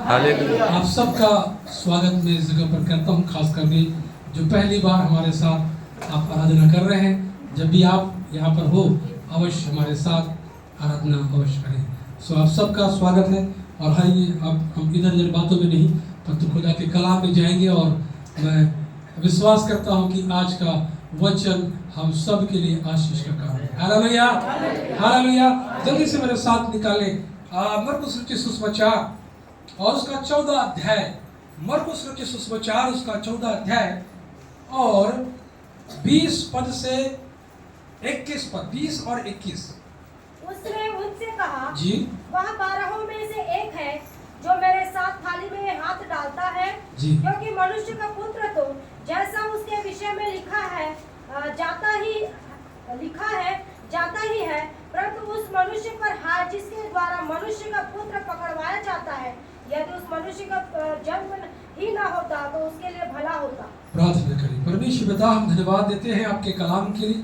Hallelujah. आप सबका स्वागत मैं इस जगह पर करता हूँ, खास करके जो पहली बार हमारे साथ आप आराधना कर रहे हैं। जब भी आप यहाँ पर हो अवश्य हमारे साथ आराधना अवश्य करें। सो आप सबका स्वागत है। और आइए अब हम इधर उधर बातों में नहीं परंतु खुदा के कलाम में जाएंगे। और मैं विश्वास करता हूँ कि आज का वचन हम सब के लिए आशीष का काम है। Hallelujah, hallelujah. जल्दी से मेरे साथ निकालें मरकुस रचित सुसमाचार और उसका 14 अध्याय। मरकुस रचित सुसमाचार उसका 14 अध्याय और 20 पद से 21 पद, 20 और 21। उसने उनसे कहा, जी, वह 12 में से एक है जो मेरे साथ थाली में हाथ डालता है, जी। क्योंकि मनुष्य का पुत्र तो जैसा उसके विषय में लिखा है जाता ही है, परंतु उस मनुष्य पर हाथ जिसके द्वारा मनुष्य का पुत्र पकड़वाया जाता है। यदि उस मनुष्य का जन्म ही ना होता तो उसके लिए भला होता। प्रार्थना करें। परमेश्वर पिता, हम धन्यवाद देते हैं आपके कलाम के लिए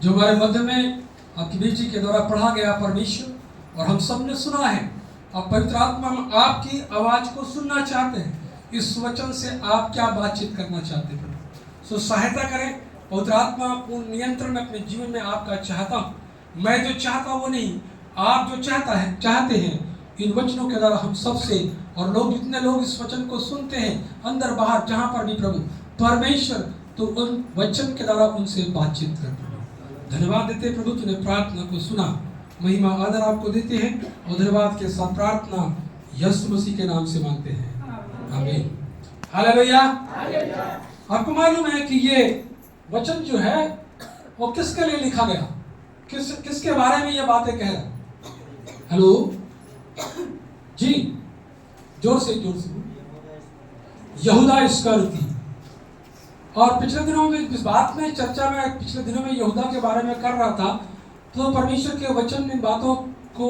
जो हमारे मध्य में आपकी बेटी के द्वारा पढ़ा गया परमेश्वर, और हम सब ने सुना है। अब पवित्र आत्मा, हम आपकी आवाज को सुनना चाहते हैं। इस वचन से आप क्या बातचीत करना चाहते हैं, सो सहायता करें। पवित्र आत्मा, पूर्ण नियंत्रण में अपने जीवन में आपका चाहता हूँ। मैं जो चाहता हूँ वो नहीं, आप जो चाहते हैं इन वचनों के द्वारा हम सब से, और लोग जितने लोग इस वचन को सुनते हैं अंदर बाहर जहाँ पर भी प्रभु परमेश्वर, तो उन वचन के द्वारा उनसे बातचीत कर प्रभु। धन्यवाद देते हैं प्रभु, तूने प्रार्थना को सुना। महिमा आदर आपको देते हैं और धन्यवाद के साथ प्रार्थना यीशु मसीह के नाम से मांगते हैं, आमीन। हालेलुया। आपको मालूम है कि ये वचन जो है वो किसके लिए लिखा गया, किसके बारे में ये बातें कह रहा। हेलो जी, जोर से यहूदा इस्करियोती। और पिछले दिनों में इस बात में चर्चा में पिछले दिनों में यहूदा के बारे में कर रहा था, तो परमेश्वर के वचन इन बातों को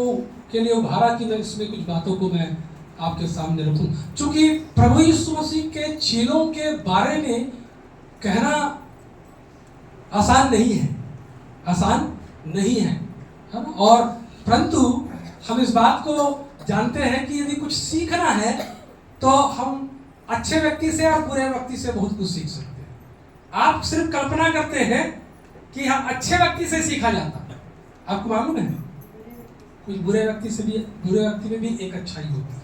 के लिए उभारा कि मैं इसमें कुछ बातों को मैं आपके सामने रखूं। क्योंकि प्रभु यीशु मसीह के चेलों के बारे में कहना आसान नहीं है ना? और परंतु हम इस बात को जानते हैं कि यदि कुछ सीखना है तो हम अच्छे व्यक्ति से और बुरे व्यक्ति से बहुत कुछ सीख सकते हैं। आप सिर्फ कल्पना करते हैं कि हाँ, अच्छे व्यक्ति से सीखा जाता है। आपको मालूम है कुछ बुरे व्यक्ति में भी एक अच्छाई होती है।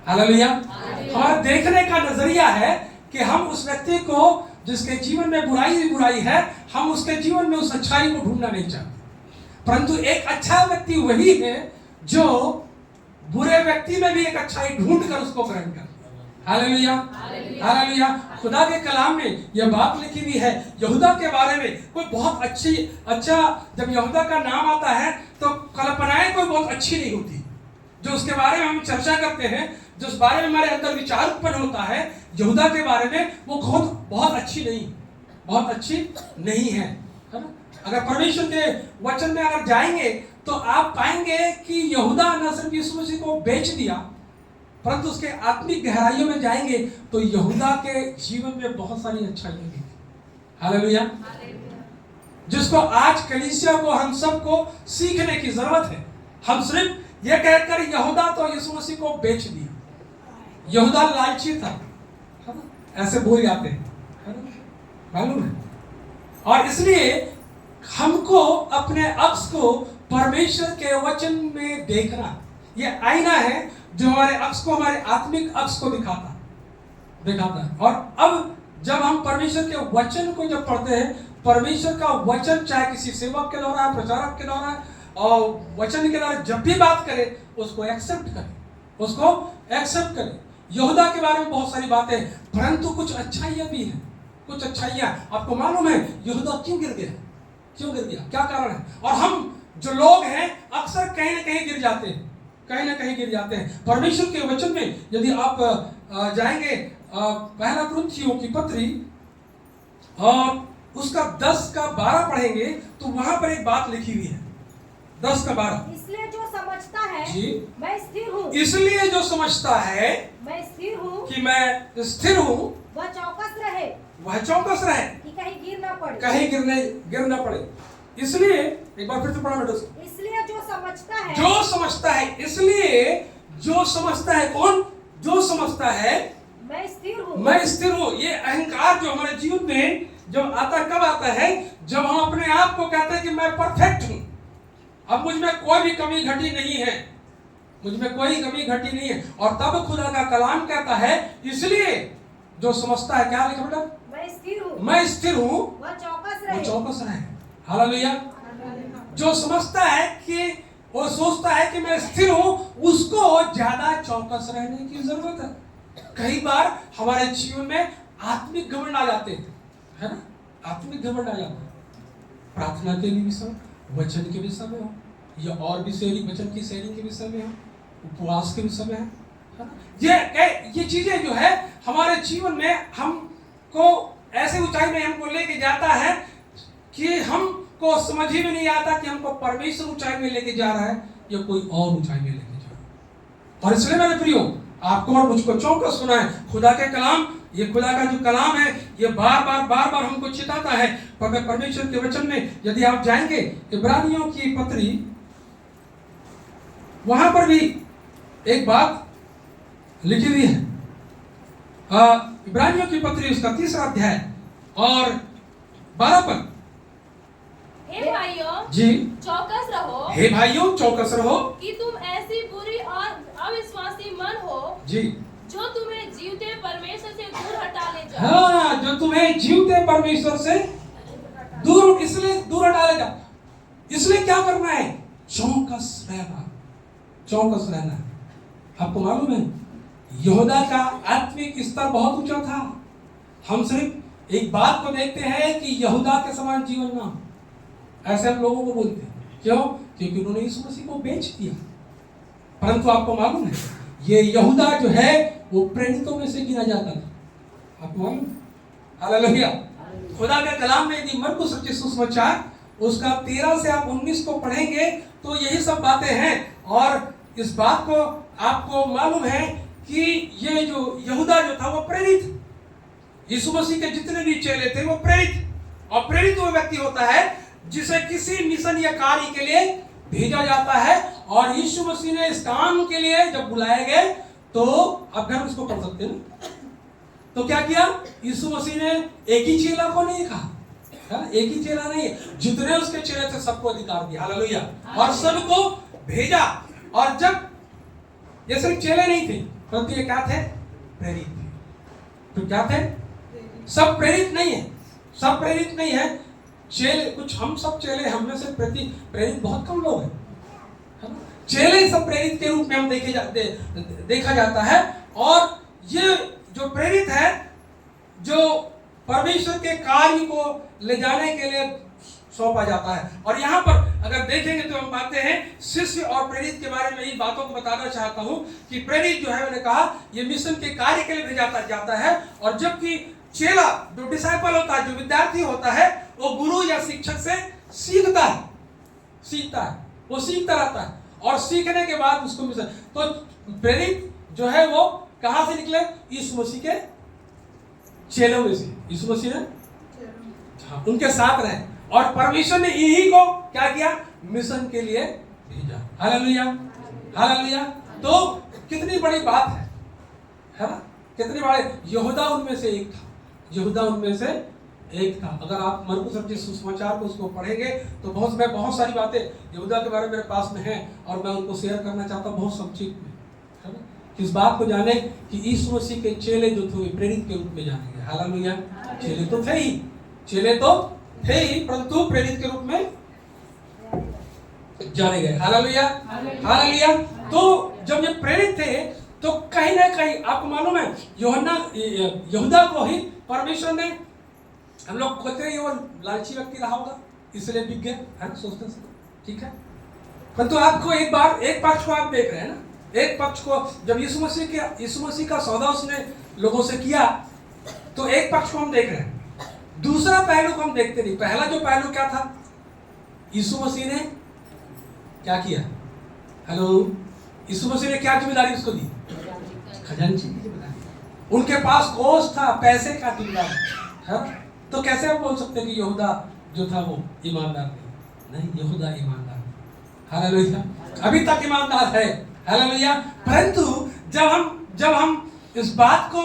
हालेलुया। हमारा देखने का नजरिया है कि हम उस व्यक्ति को जिसके जीवन में बुराई है, हम उसके जीवन में उस अच्छाई को ढूंढना नहीं चाहते। परंतु एक अच्छा व्यक्ति वही है जो बुरे व्यक्ति में भी एक अच्छाई ढूंढ कर उसको ग्रहण कर। Hallelujah, hallelujah. खुदा के कलाम में यह बात लिखी हुई है यहूदा के बारे में। कोई बहुत अच्छा जब यहूदा का नाम आता है तो कल्पनाएं कोई बहुत अच्छी नहीं होती। जो उसके बारे में हम चर्चा करते हैं, जो उस बारे में हमारे अंदर विचार उत्पन्न होता है यहूदा के बारे में, वो बहुत अच्छी नहीं है ना? अगर परमेश्वर के वचन में अगर जाएंगे तो आप पाएंगे कि यहूदा न सिर्फ यीशु मसीह को बेच दिया, परंतु उसके आत्मिक गहराइयों में जाएंगे तो यहूदा के जीवन में बहुत सारी अच्छाइयां थी। हालेलुया। जिसको आज कलीसिया को, हम सबको सीखने की जरूरत है। हम सिर्फ यह कहकर यहूदा तो यीशु मसीह को बेच दिया, यहूदा लालची था, ऐसे बोल जाते हैं, मालूम है। और इसलिए हमको अपने अक्स को परमेश्वर के वचन में देखना, यह आईना है जो हमारे अक्स को, हमारे आत्मिक अक्स को दिखाता है। और अब जब हम परमेश्वर के वचन को जब पढ़ते हैं, परमेश्वर का वचन चाहे किसी सेवक के द्वारा, प्रचारक के द्वारा और वचन के द्वारा जब भी बात करे उसको एक्सेप्ट करें। यहूदा के बारे में बहुत सारी बातें, परंतु कुछ अच्छाइयां भी हैं, कुछ अच्छाइयां। आपको मालूम है यहूदा क्यों गिर गया, क्या कारण है? और हम जो लोग हैं अक्सर कहीं ना कहीं गिर जाते हैं। परमेश्वर के वचन में यदि आप जाएंगे पहला कुरिन्थियों की पत्री और उसका 10 का 12 पढ़ेंगे तो वहां पर एक बात लिखी हुई है, 10 का 12। इसलिए जो समझता है जी, मैं स्थिर हूँ, इसलिए जो समझता है मैं स्थिर हूँ कि मैं स्थिर हूँ, वह चौकस रहे कि कहीं गिर ना पड़े। इसलिए एक बार फिर से पढ़ा बेटा। इसलिए जो समझता है, इसलिए जो समझता है, कौन? जो मैं स्थिर हूं। ये अहंकार जो हमारे जीवन में जब आता, कब आता है? जब हम अपने आप को कहते हैं कि मैं परफेक्ट हूं, अब मुझ में कोई भी कमी घटी नहीं है, मुझ में कोई कमी घटी नहीं है। और तब खुदा का कलाम कहता है, इसलिए जो समझता है, क्या लिखा बेटा? मैं स्थिर हूं, वह चौकस रहे। हालेलुया। जो समझता है कि वो सोचता है कि मैं स्थिर हूं, उसको ज्यादा चौकस रहने की जरूरत है। कई बार हमारे जीवन में आत्मिक घमंड आ जाते हैं, है ना? आत्मिक घमंड आ जाता है। प्रार्थना के विषय, वचन के विषय में हो, या और भी शेयरिंग, वचन की शेयरिंग के विषय में हो, उपवास के विषय में है ना? ये चीजें जो है हमारे जीवन में हमको ऐसे ऊंचाई में हमको लेके जाता है कि हमको समझ ही में नहीं आता कि हमको परमेश्वर ऊंचाई में लेके जा रहा है या कोई और ऊंचाई में लेके जा रहा है। और इसलिए मेरे प्रियो, आपको और मुझको चौकस होना है। खुदा के कलाम, ये खुदा का जो कलाम है, ये बार बार हमको चिताता है। परमेश्वर के वचन में यदि आप जाएंगे इब्रानियों की पत्री, वहां पर भी एक बात लिखी हुई है। इब्रानियों की पत्री उसका 3रा अध्याय और 12 पद। हे भाइयों, जी, चौकस रहो। हे भाइयों, चौकस रहो कि तुम ऐसी बुरी और अविश्वासी मन हो जी, जो तुम्हें जीवते परमेश्वर से दूर हटा ले जाए। हाँ, जो तुम्हें जीवते परमेश्वर से दूर, इसलिए दूर हटा ले जा। इसलिए क्या करना है? चौकस रहना, चौकस रहना। आपको मालूम है, यहूदा का आत्मिक स्तर बहुत ऊंचा था। हम सिर्फ एक बात को देखते हैं कि यहूदा के समान जीवन ना, ऐसे हम लोगों को बोलते हैं। क्यों? क्योंकि उन्होंने यीशु मसीह को बेच दिया। परंतु आपको मालूम है, ये यहूदा जो है वो प्रेरितों में से गिना जाता था। आपको मालूम? हालेलुया। खुदा के कलाम में यदि मरकुस रचित सुसमाचार उसका 13 से आप 19 को पढ़ेंगे तो यही सब बातें हैं। और इस बात को आपको मालूम है कि ये जो यहूदा जो था वो प्रेरित, यीशु मसीह के जितने भी चेले थे वो प्रेरित, और प्रेरित वो व्यक्ति होता है जिसे किसी मिशन या कार्य के लिए भेजा जाता है। और यीशु मसीह ने इस काम के लिए जब बुलाए गए तो अब घर उसको पढ़ सकते हैं ना, तो क्या किया? यीशु मसीह ने एक ही चेला को नहीं कहा, एक ही चेला नहीं, जितने उसके चेले थे सबको अधिकार दिया। हालेलुया। और सबको भेजा। और जब ये सिर्फ चेले नहीं थे, परंतु ये क्या थे? प्रेरित थे। तो क्या थे? सब प्रेरित नहीं है, सब प्रेरित नहीं है। चेले कुछ, हम सब चेले, हम में से प्रेरित बहुत कम लोग हैं, है ना? चेले सब प्रेरित के रूप में हम देखा जाता है। और ये जो प्रेरित है, जो परमेश्वर के कार्य को ले जाने के लिए सौंपा जाता है। और यहाँ पर अगर देखेंगे तो हम पाते हैं शिष्य और प्रेरित के बारे में इन बातों को बताना चाहता हूँ कि प्रेरित जो है, मैंने कहा, ये मिशन के कार्य के लिए भेजा जाता है। और जबकि चेला जो डिसाइपल होता है, जो विद्यार्थी होता है, वो गुरु या शिक्षक से सीखता है, वो सीखता रहता है और सीखने के बाद उसको मिशन। तो प्रेरित जो है वो कहां से निकले? यीशु मसीह के चेलों में से। यीशु मसीह ने उनके साथ रहे और परमेश्वर ने इन्हीं को क्या किया? मिशन के लिए भेजा। Hallelujah, hallelujah. तो कितनी बड़ी बात है ना? कितनी बड़ी। यहूदा उनमें से एक था, यहूदा उनमें से एक था। अगर आप मरकुस रचित सुसमाचार को उसको पढ़ेंगे तो बहुत सारी बातें यहूदा के बारे में मेरे पास में हैं और मैं उनको शेयर करना चाहता हूँ बहुत संक्षिप्त में, है ना? इस बात को जाने कि यीशु मसीह के चेले जो थे प्रेरित के रूप में जाने गए। हालेलुया। चेले तो थे ही, चेले तो थे ही, परंतु प्रेरित के रूप में जाने गए। Hallelujah, hallelujah. तो जब ये प्रेरित थे तो कहीं ना कहीं आपको मालूम है यहूदा को ही परमेश्वर ने, हम लोग कहते हैं वो लालची व्यक्ति रहा होगा इसलिए बिक गए, है सोचते से, ठीक है। परंतु आपको एक पक्ष को आप देख रहे हैं ना, एक पक्ष को जब यीशु मसीह का सौदा उसने लोगों से किया तो एक पक्ष को हम देख रहे हैं, दूसरा पहलू को हम देखते नहीं। पहला जो पहलू क्या था? यीशु मसीह ने क्या किया? हेलो, यीशु मसीह ने क्या जिम्मेदारी उसको दी? खजांची की जिम्मेदारी। उनके पास कोष था, पैसे का जिम्मेदारी है। तो कैसे हम बोल सकते हैं कि यहूदा जो था वो ईमानदार नहीं? यहूदा ईमानदार, हालेलुया, अभी तक ईमानदार है। हालेलुया। परंतु जब हम इस बात को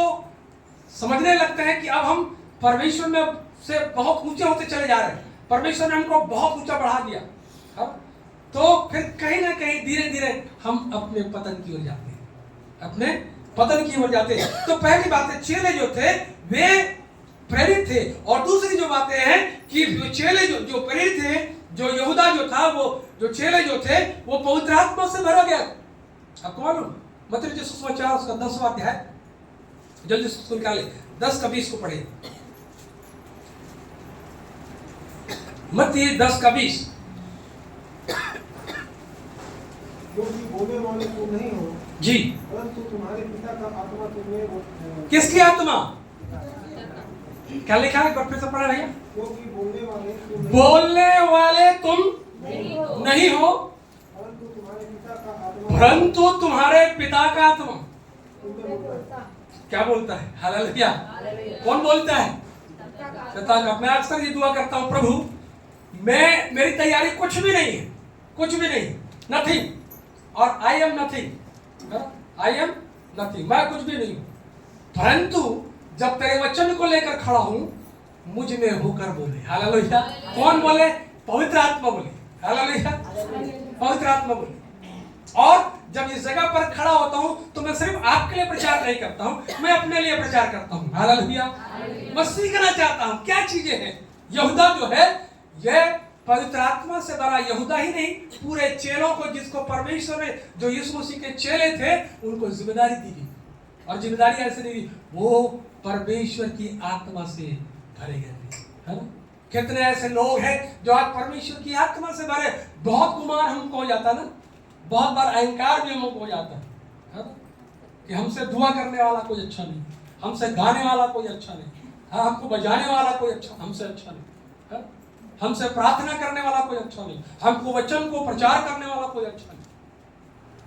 समझने लगते हैं कि अब हम परमेश्वर में से बहुत ऊंचे होते चले जा रहे हैं, परमेश्वर ने हमको बहुत ऊंचा बढ़ा दिया, तो फिर कहीं ना कहीं धीरे धीरे हम अपने पतन की ओर जाते हैं, अपने पतन की ओर जाते हैं। तो पहली बात है, चेले जो थे वे प्रेरित थे, और दूसरी जो बातें हैं कि चेले जो प्रेरित थे, जो यहूदा जो था, वो जो चेले जो थे वो पवित्र आत्मा से भरा गया। आपको मालूम मत्ती रचित सुसमाचार उसका 10वां अध्याय, जल्दी सुन निकाले, 10 का 20 को पढ़े। मत्ती 10 का 20। क्योंकि बोलने वाले तुम नहीं हो जी, परंतु तुम्हारे पिता का आत्मा तुम्हें। किसकी आत्मा? क्या लिखा है? फिर से पढ़ा भैया। क्योंकि बोलने वाले तुम नहीं हो परंतु तुम्हारे पिता का आत्मा परंतु तुम्हारे पिता का आत्मा तुम्हें बोलता है। क्या बोलता है? हालेलुया। कौन बोलता है? पिता का। मैं अक्सर ये दुआ करता हूँ, प्रभु मेरी तैयारी कुछ भी नहीं है, कुछ भी नहीं, नथिंग, और I am nothing, I am nothing, मैं कुछ भी नहीं हूं, परंतु जब तेरे वचन को लेकर खड़ा हूं मुझ में होकर बोले। हालेलुया। कौन बोले? पवित्र आत्मा बोले। हालेलुया, पवित्र आत्मा बोले। और जब इस जगह पर खड़ा होता हूं तो मैं सिर्फ आपके लिए प्रचार नहीं करता हूं, मैं अपने लिए प्रचार करता हूं। हालेलुया। मैं सीखना चाहता हूं क्या चीजें हैं। यहूदा जो है यह पवित्र आत्मा से भरा यहूदा ही नहीं, पूरे चेलों को, जिसको परमेश्वर ने, जो यीशु मसीह के चेले थे, उनको जिम्मेदारी दी गई, और जिम्मेदारी ऐसे नहीं दी, वो परमेश्वर की आत्मा से भरे गए थे, है ना। कितने ऐसे लोग हैं जो आज परमेश्वर की आत्मा से भरे। बहुत गुमान हमको हो जाता ना, बहुत बार अहंकार भी हमको हो जाता है ना, कि हमसे दुआ करने वाला कोई अच्छा नहीं, हमसे गाने वाला कोई अच्छा नहीं, हमको बजाने वाला कोई अच्छा हमसे अच्छा नहीं, हमसे प्रार्थना करने वाला कोई अच्छा नहीं, हमको वचन को प्रचार करने वाला कोई अच्छा नहीं,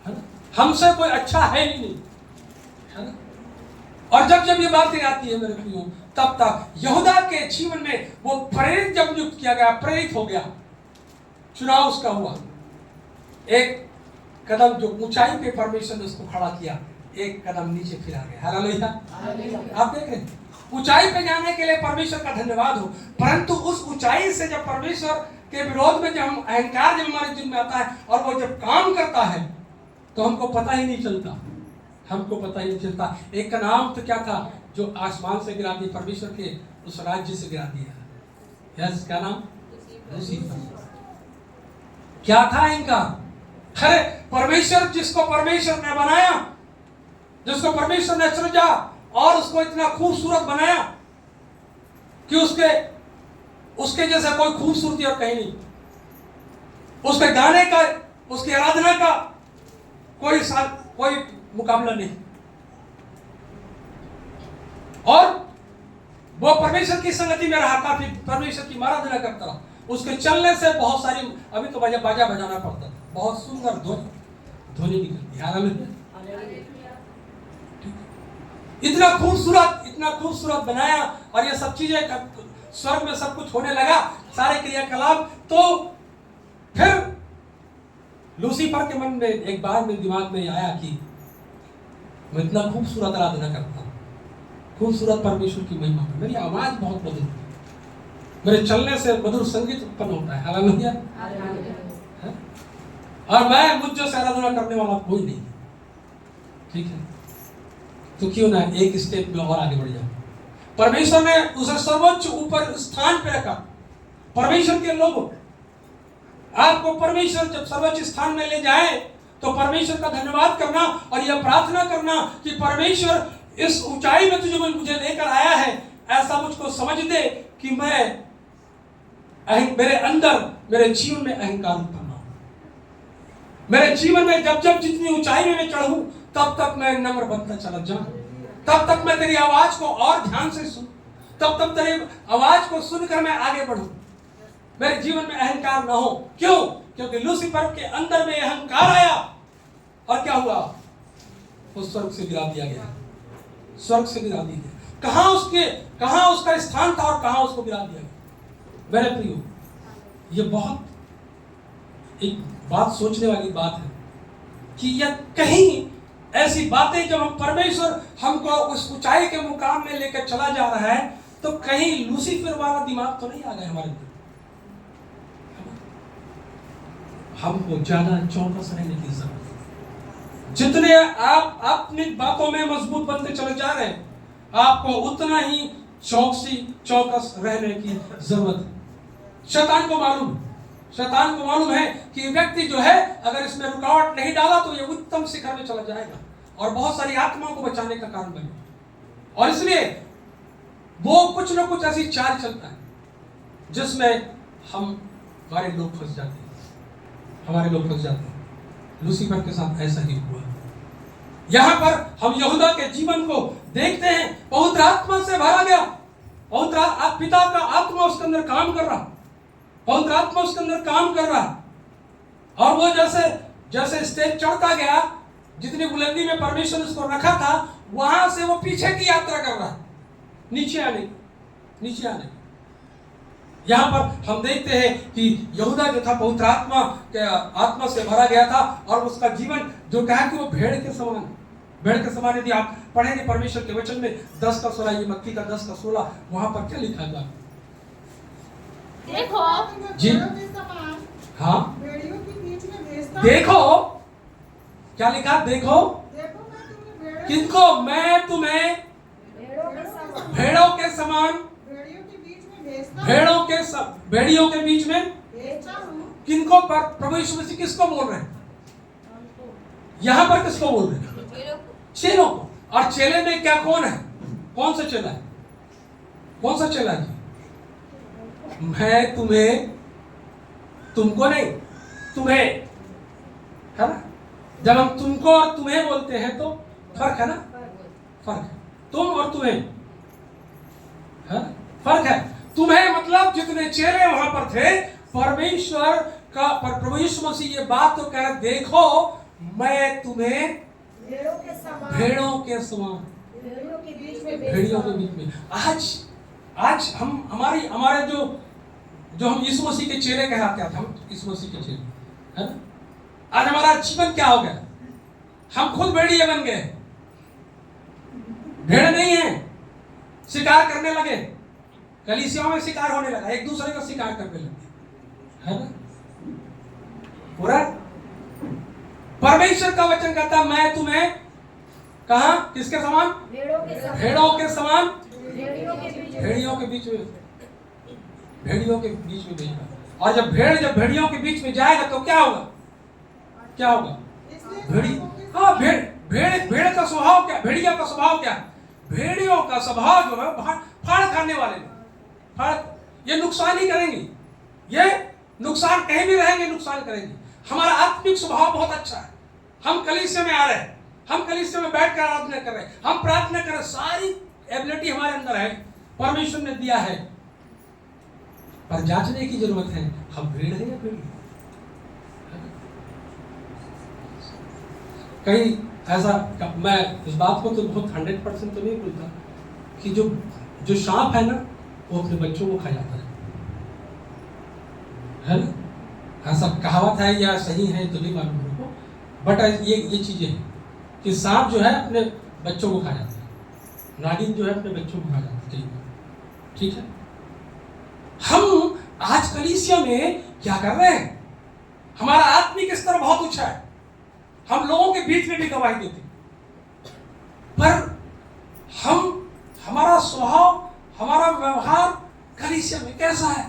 है ना, हमसे कोई अच्छा है ही नहीं, है ना। और जब जब ये बातें आती है मेरे प्रियो, तब तक यहूदा के जीवन में वो प्रेरित जब नियुक्त किया गया, प्रेरित हो गया, चुनाव उसका हुआ, एक कदम जो ऊंचाई पे परमेश्वर ने उसको खड़ा किया, एक कदम नीचे फिर आ गया। हालेलुया। आप देख रहे हैं, ऊंचाई पे जाने के लिए परमेश्वर का धन्यवाद हो, परंतु उस ऊंचाई से जब परमेश्वर के विरोध में जब हम अहंकार जब हमारे दिल में आता है और वो जब काम करता है तो हमको पता ही नहीं चलता, हमको पता ही नहीं चलता। एक का नाम तो क्या था जो आसमान से गिरा दिया, परमेश्वर के उस राज्य से गिरा दिया। यस, क्या नाम? लूसीफर। क्या था अहंकार? अरे परमेश्वर, जिसको परमेश्वर ने बनाया, जिसको परमेश्वर ने सृजा और उसको इतना खूबसूरत बनाया कि उसके जैसा कोई खूबसूरती और कहीं नहीं, उसके गाने का, उसकी आराधना का कोई मुकाबला नहीं, और वो परमेश्वर की संगति में रहा, काफी परमेश्वर की आराधना करता रहा, उसके चलने से बहुत सारी, अभी तो बाजा बजाना पड़ता था, बहुत सुंदर ध्वनि निकलती। हालेलुया। इतना खूबसूरत बनाया, और ये सब चीजें स्वर्ग में सब कुछ होने लगा, सारे क्रियाकलाप। तो फिर लूसीफर के मन में एक बार मेरे दिमाग में आया कि मैं इतना खूबसूरत आराधना करता हूँ, खूबसूरत परमेश्वर की महिमा में, मेरी आवाज बहुत मधुर है, मेरे चलने से मधुर संगीत उत्पन्न होता है। हालेलुया। और मैं मुझ जैसे आराधना करने वाला कोई नहीं, ठीक है, तो क्यों ना एक स्टेप में और आगे बढ़ जाओ। परमेश्वर ने उसे सर्वोच्च ऊपर स्थान पे रखा। परमेश्वर के लोगों, आपको परमेश्वर जब सर्वोच्च स्थान में ले जाए तो परमेश्वर का धन्यवाद करना और यह प्रार्थना करना कि परमेश्वर इस ऊंचाई में तुझे मुझे लेकर आया है, ऐसा मुझको समझ दे कि मैं मेरे अंदर, मेरे जीवन में अहंकार उत्पन्न हो, मेरे जीवन में जब जब जितनी ऊंचाई में मैं चढ़ूं तब तक मैं नम्र बनता चला जाऊं, तब तक मैं तेरी आवाज को और ध्यान से सुन, तब तक तेरी आवाज को सुनकर मैं आगे बढ़ूं, मेरे जीवन में अहंकार ना हो। क्यों? क्योंकि लूसीफर के अंदर में अहंकार आया और क्या हुआ? वो स्वर्ग से गिरा दिया गया, स्वर्ग से गिरा दिया गया। कहां उसका स्थान था और कहां उसको गिरा दिया गया। मेरे प्रियो, ये बहुत एक बात सोचने वाली बात है कि यह कहीं ऐसी बातें जब हम परमेश्वर हमको उस ऊंचाई के मुकाम में लेकर चला जा रहा है, तो कहीं लूसीफर वाला दिमाग तो नहीं आ गया हमारे अंदर। हमको ज्यादा चौकस रहने की जरूरत है। जितने आप अपनी बातों में मजबूत बनते चले जा रहे हैं, आपको उतना ही चौकस रहने की जरूरत है। शैतान को मालूम है कि व्यक्ति जो है अगर इसमें रुकावट नहीं डाला तो ये उत्तम शिखर में चला जाएगा और बहुत सारी आत्माओं को बचाने का कारण बनेगा। और इसलिए वो कुछ ना कुछ ऐसी चाल चलता है जिसमें हमारे लोग फंस जाते हैं। लूसीफर के साथ ऐसा ही हुआ। यहां पर हम यहूदा के जीवन को देखते हैं, पवित्र आत्मा से भरा गया, पवित्र पिता का आत्मा उसके अंदर काम कर रहा, पवित्र आत्मा उसके अंदर काम कर रहा, और वो जैसे स्टेज चढ़ता गया, जितनी बुलंदी में परमेश्वर उसको रखा था, वहां से वो पीछे की यात्रा कर रहा, नीचे आने। यहां पर हम देखते हैं कि यहूदा जो था पवित्र आत्मा से भरा गया था, और उसका जीवन जो कहा कि वो भेड़ के समान। यदि आप पढ़ेंगे परमेश्वर के वचन में 10:16, ये मत्ती का 10:16, वहां पर क्या लिखा था? देखो जी हाँ, देखो क्या लिखा? देखो किनको? मैं तुम्हें भेड़ों के समान, भेड़ियों के बीच में किनको? पर प्रभु यीशु मसीह किसको बोल रहे हैं? यहां पर किसको बोल रहे हैं? चेलों को। और चेले में क्या कौन है? कौन सा चेला है? जी? मैं तुमको नहीं, तुम्हें, है ना? जब हम तुमको और तुम्हें बोलते हैं तो फर्क है ना? फर्क है। तुम और तुम्हें, है ना? फर्क है। तुम्हें मतलब जितने चेले वहां पर थे, परमेश्वर का प्रभु यीशु मसीह ये बात तो कह रहा, देखो मैं तुम्हें भेड़ों के समान, भेड़ियों के बीच में। आज हमारे जो हम यीशु मसीह के चेले कहलाते हैं, हम यीशु मसीह के चेले, है ना? आज हमारा जीवन क्या हो गया? हम खुद भेड़िए बन गए, भेड़ नहीं है, शिकार करने लगे, कलीसियाओं में शिकार होने लगा, एक दूसरे का शिकार करने लगे, है ना? पूरा परमेश्वर का वचन कहता, मैं तुम्हें कहा किसके समान? भेड़ों के समान, भेड़ियों के बीच में भेजना। और जब भेड़ियों के बीच में जाएगा तो क्या होगा? भेड़ का स्वभाव क्या? भेड़िया का स्वभाव क्या? भेड़ियों का स्वभाव जो है फाड़ खाने वाले, ये नुकसान ही करेंगे, ये नुकसान कहीं भी रहेंगे, नुकसान करेंगे। हमारा आत्मिक स्वभाव बहुत अच्छा है। हम कलीसिया में आ रहे हैं, हम कलीसिया में बैठकर आराधना कर रहे हैं, हम प्रार्थना कर रहे हैं, सारी एबिलिटी हमारे अंदर है, परमेश्वर ने दिया है, पर जांचने की जरूरत है, हम भेड़ है या भेड़िए? कहीं ऐसा, मैं इस बात को तो बहुत 100% तो नहीं बोलता कि जो सांप है ना, वो अपने बच्चों को खा जाता है ना? ऐसा कहावत है या सही है तो नहीं मालूम मेरे को, बट ये चीजें हैं कि सांप जो है अपने बच्चों को खा जाता है, नागिन जो है अपने बच्चों को खा जाता है। ठीक है, हम आज कलीसिया में क्या कर रहे हैं? हमारा आत्मिक स्तर बहुत ऊंचा है, हम लोगों के बीच में भी गवाही देते, पर हमारा स्वभाव, हमारा व्यवहार कलीसिया में कैसा है?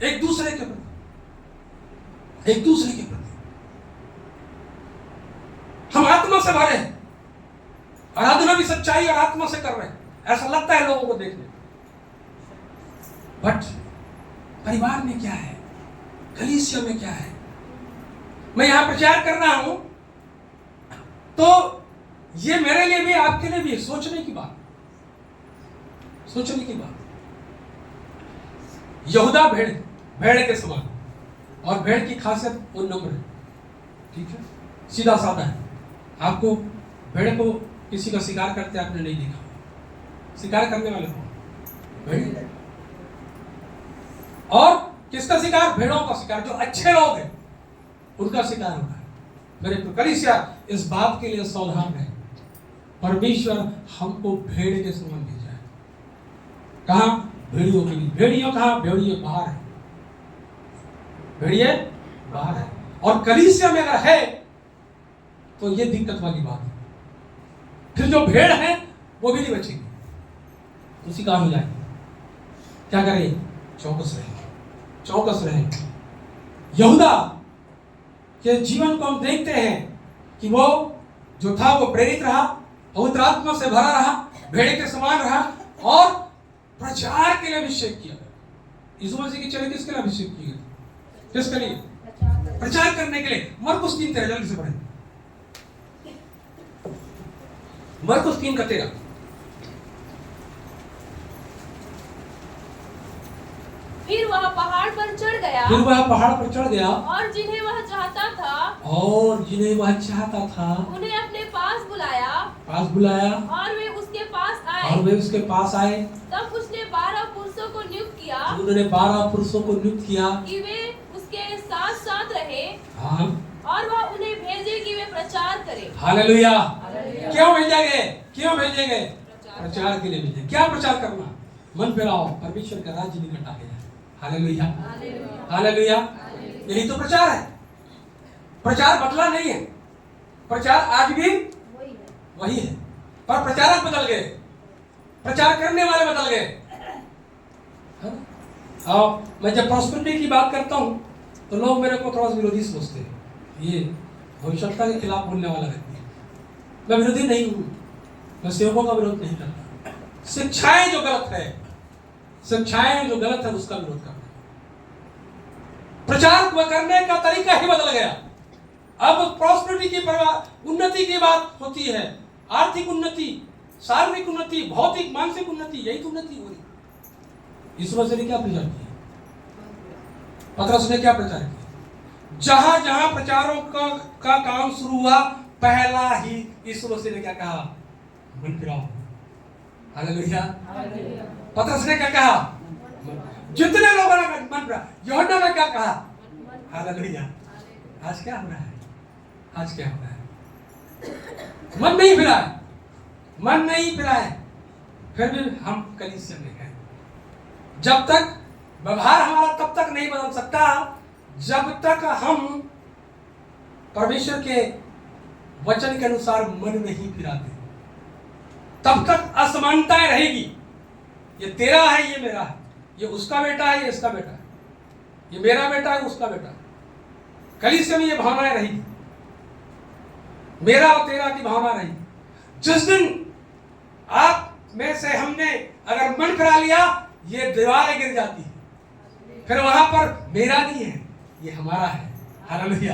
एक दूसरे के प्रति हम आत्मा से भरे हैं, आराधना भी सच्चाई और आत्मा से कर रहे हैं, ऐसा लगता है लोगों को देखने, बट परिवार में क्या है? कलीसिया में क्या है? मैं यहां प्रचार कर रहा हूं तो ये मेरे लिए भी, आपके लिए भी सोचने की बात। यहूदा भेड़ के समान, और भेड़ की खासियत वो नम्र है, ठीक है, सीधा साधा है। आपको भेड़ को किसी का शिकार करते आपने नहीं देखा, शिकार करने वाले को भेड़, और किसका शिकार? भेड़ों का शिकार। जो अच्छे लोग हैं उनका शिकार होता है। मेरे कलीसिया इस बात के लिए सावधान है परमेश्वर हमको भेड़ के समान भेजा है। कहाँ? भेड़ियों के लिए। भेड़ियों कहाँ? भेड़िए बाहर है, भेड़िए बाहर है। और कलीसिया में अगर है तो ये दिक्कत वाली बात है, फिर जो भेड़ है वो भी नहीं बचेगी, उसी काम हो जाएगी। क्या करें? चौकस रहे, चौकस रहे। यहूदा के जीवन को हम देखते हैं कि वो जो था वो प्रेरित रहा, पवित्र आत्मा से भरा रहा, भेड़ के समान रहा और प्रचार के लिए अभिषेक किया गया। यीशु मसीह की चेले किसके लिए अभिषेक किए गए? किसके लिए? प्रचार करने के लिए। मरकुस 3:13 जल्दी से पढ़ें। मरकुस 3:13। फिर वह पहाड़ पर चढ़ गया, फिर वह पहाड़ पर चढ़ गया और जिन्हें वह चाहता था उन्हें अपने पास बुलाया, और वे उसके पास आए। तब उसने 12 पुरुषों को नियुक्त किया कि वे उसके साथ साथ रहे। हाँ। और वह उन्हें भेजे कि वे प्रचार करें। हालेलुया। क्यों भेजे गए? क्यों भेजे गए? प्रचार के लिए भेजे। क्या प्रचार करना? मन फिराओ, परमेश्वर का राज्य निकट आ गया। Hallelujah, hallelujah. यही तो प्रचार है। प्रचार बदला नहीं है, प्रचार आज भी वही है, पर प्रचारक बदल गए, प्रचार करने वाले बदल गए। हाँ, मैं जब प्रॉस्पेरिटी की बात करता हूँ तो लोग मेरे को थोड़ा सा विरोधी समझते हैं, ये भविष्यता के खिलाफ बोलने वाला व्यक्ति है। मैं विरोधी नहीं हूँ, मैं सेवकों का विरोध नहीं करता। शिक्षाएं जो गलत है, शिक्षाएं जो गलत है उसका विरोध करना। प्रचार करने का तरीका ही बदल गया। अब प्रॉस्पेरिटी की उन्नति की बात होती है, आर्थिक उन्नति, शारीरिक उन्नति, भौतिक मानसिक उन्नति, यही तो उन्नति हो रही। यीशु मसीह ने क्या प्रचार किया? पतरस ने क्या प्रचार किया? जहां जहां प्रचारों का काम शुरू हुआ, पहला ही यीशु मसीह ने क्या कहा? मन फिराओ। हालेलुया। पतरस ने क्या कहा? जितने लोगों ने मन फिरा। यूहन्ना ने क्या कहा? हालेलुया। आज क्या हो रहा है? आज क्या हो रहा है? मन नहीं फिरा है, मन नहीं फिरा है, फिर भी हम कलीसिया में हैं। जब तक व्यवहार हमारा तब तक नहीं बदल सकता जब तक हम परमेश्वर के वचन के अनुसार मन नहीं फिराते, तब तक असमानताएं रहेगी। ये तेरा है, ये मेरा है, ये उसका बेटा है, ये इसका बेटा है, ये मेरा बेटा है, उसका बेटा है। कलीसिया में ये भावनाएं रहेगी, मेरा और तेरा की भावना रही। जिस दिन आप में से हमने अगर मन फिरा लिया, ये दीवारें गिर जाती है, फिर वहां पर मेरा नहीं है, ये हमारा है। हालेलुया।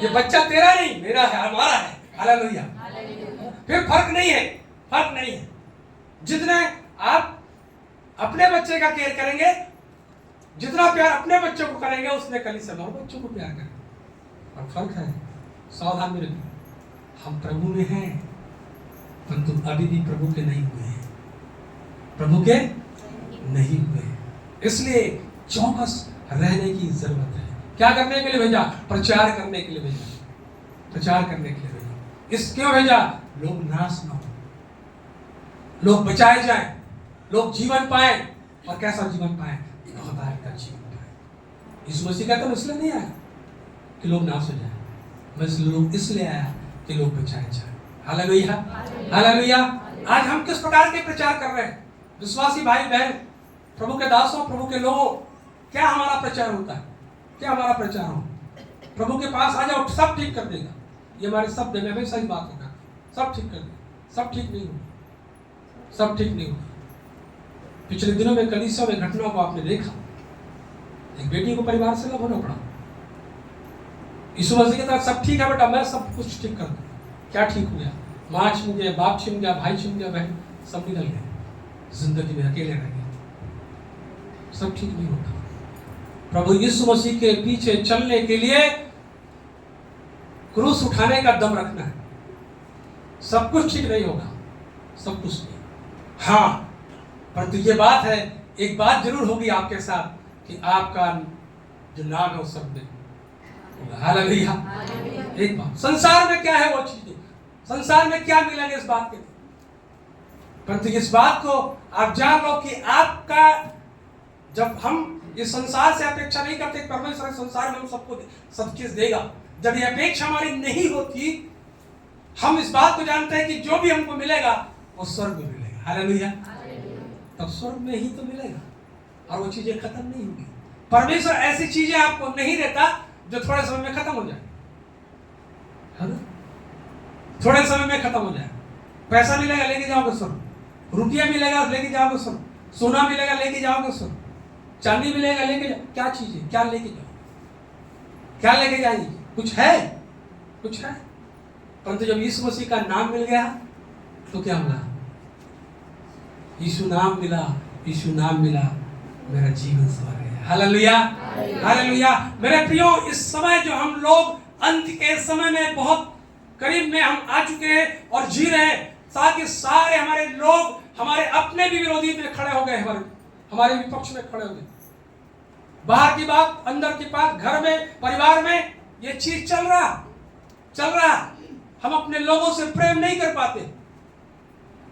ये बच्चा तेरा नहीं, मेरा है, हमारा है। हालेलुया। फिर फर्क नहीं है, फर्क नहीं है। जितने आप अपने बच्चे का केयर करेंगे, जितना प्यार अपने बच्चों को करेंगे, उसने कलीसिया में बच्चों को प्यार करेंगे। और फर्क है, सावधान में रहिए। हम प्रभु में हैं, परंतु अभी भी प्रभु के नहीं हुए हैं, प्रभु के नहीं हुए हैं। इसलिए चौकस रहने की जरूरत है। क्या करने के लिए भेजा? प्रचार करने के लिए भेजा, प्रचार करने के लिए भेजा। इस क्यों भेजा? लोग नाश न हो, लोग बचाए जाएं, लोग जीवन पाए। और कैसा जीवन पाए? खुदा का जीवन पाए। यीशु मसीह कहता है इसलिए नहीं आया कि लोग नाश हो जाए, मैं लोग इसलिए आया कि लोग बचाए जाए। Hallelujah, hallelujah. आज हम किस प्रकार के प्रचार कर रहे हैं? विश्वासी भाई बहन, प्रभु के दासों, प्रभु के लोगों, क्या हमारा प्रचार होता है? क्या हमारा प्रचार हो? प्रभु के पास आ जाओ, सब ठीक कर देगा। ये हमारे शब्द में हमेशा ही बात होगा, सब ठीक कर देगा। सब ठीक नहीं होगा, सब ठीक नहीं होगा। पिछले दिनों में कलीसिया में घटनाओं को आपने देखा। एक बेटी को परिवार से अलग होना पड़ा। यीशु मसीह के साथ सब ठीक है बेटा, मैं सब कुछ ठीक कर दूं। क्या ठीक हो गया? माँ छिन गया, बाप छिन गया, भाई छिन गया, बहन सब निकल गए, जिंदगी में अकेले रह गए। सब ठीक नहीं होता। प्रभु यीशु मसीह के पीछे चलने के लिए क्रूस उठाने का दम रखना है। सब कुछ ठीक नहीं होगा, सब कुछ नहीं। हाँ, परंतु ये बात है, एक बात जरूर होगी आपके साथ कि आपका जो नाम है वो सब में। हालेलुया। एक बात, संसार में क्या है वो चीजें, संसार में क्या मिलेगा इस बात के लिए, परंतु इस बात को आप जान लो कि आपका, जब हम इस संसार से अपेक्षा नहीं करते, परमेश्वर संसार में हम सबको सब चीज देगा, जब ये अपेक्षा हमारी नहीं होती, हम इस बात को जानते हैं कि जो भी हमको मिलेगा वो स्वर्ग में मिलेगा। हालेलुया। तब स्वर्ग में ही तो मिलेगा और वो चीजें खत्म नहीं होगी। परमेश्वर ऐसी चीजें आपको नहीं देता जो थोड़े समय में खत्म हो जाए, है ना? थोड़े समय में खत्म हो जाए। पैसा मिलेगा लेके जाओगे स्वर्ग, रुपया मिलेगा लेके जाओगे स्वर्ग, सोना मिलेगा लेके जाओगे स्वर्ग, चांदी मिलेगा लेके जाओ। क्या चीज है, क्या लेके जाओ, क्या लेके जाएंगे? कुछ है? कुछ है? परंतु जब यीशु मसीह का नाम मिल गया तो क्या हुआ? यीशु नाम मिला, यीशु नाम मिला, मेरा जीवन सवर गया। Hallelujah, hallelujah. मेरे प्रियो, इस समय जो हम लोग अंत के समय में बहुत करीब में हम आ चुके हैं और जी रहे हैं, ताकि सारे हमारे लोग हमारे अपने भी विरोधी में खड़े हो गए, हमारे विपक्ष में खड़े हो गए। बाहर की बात, अंदर की बात, घर में, परिवार में ये चीज चल रहा। हम अपने लोगों से प्रेम नहीं कर पाते,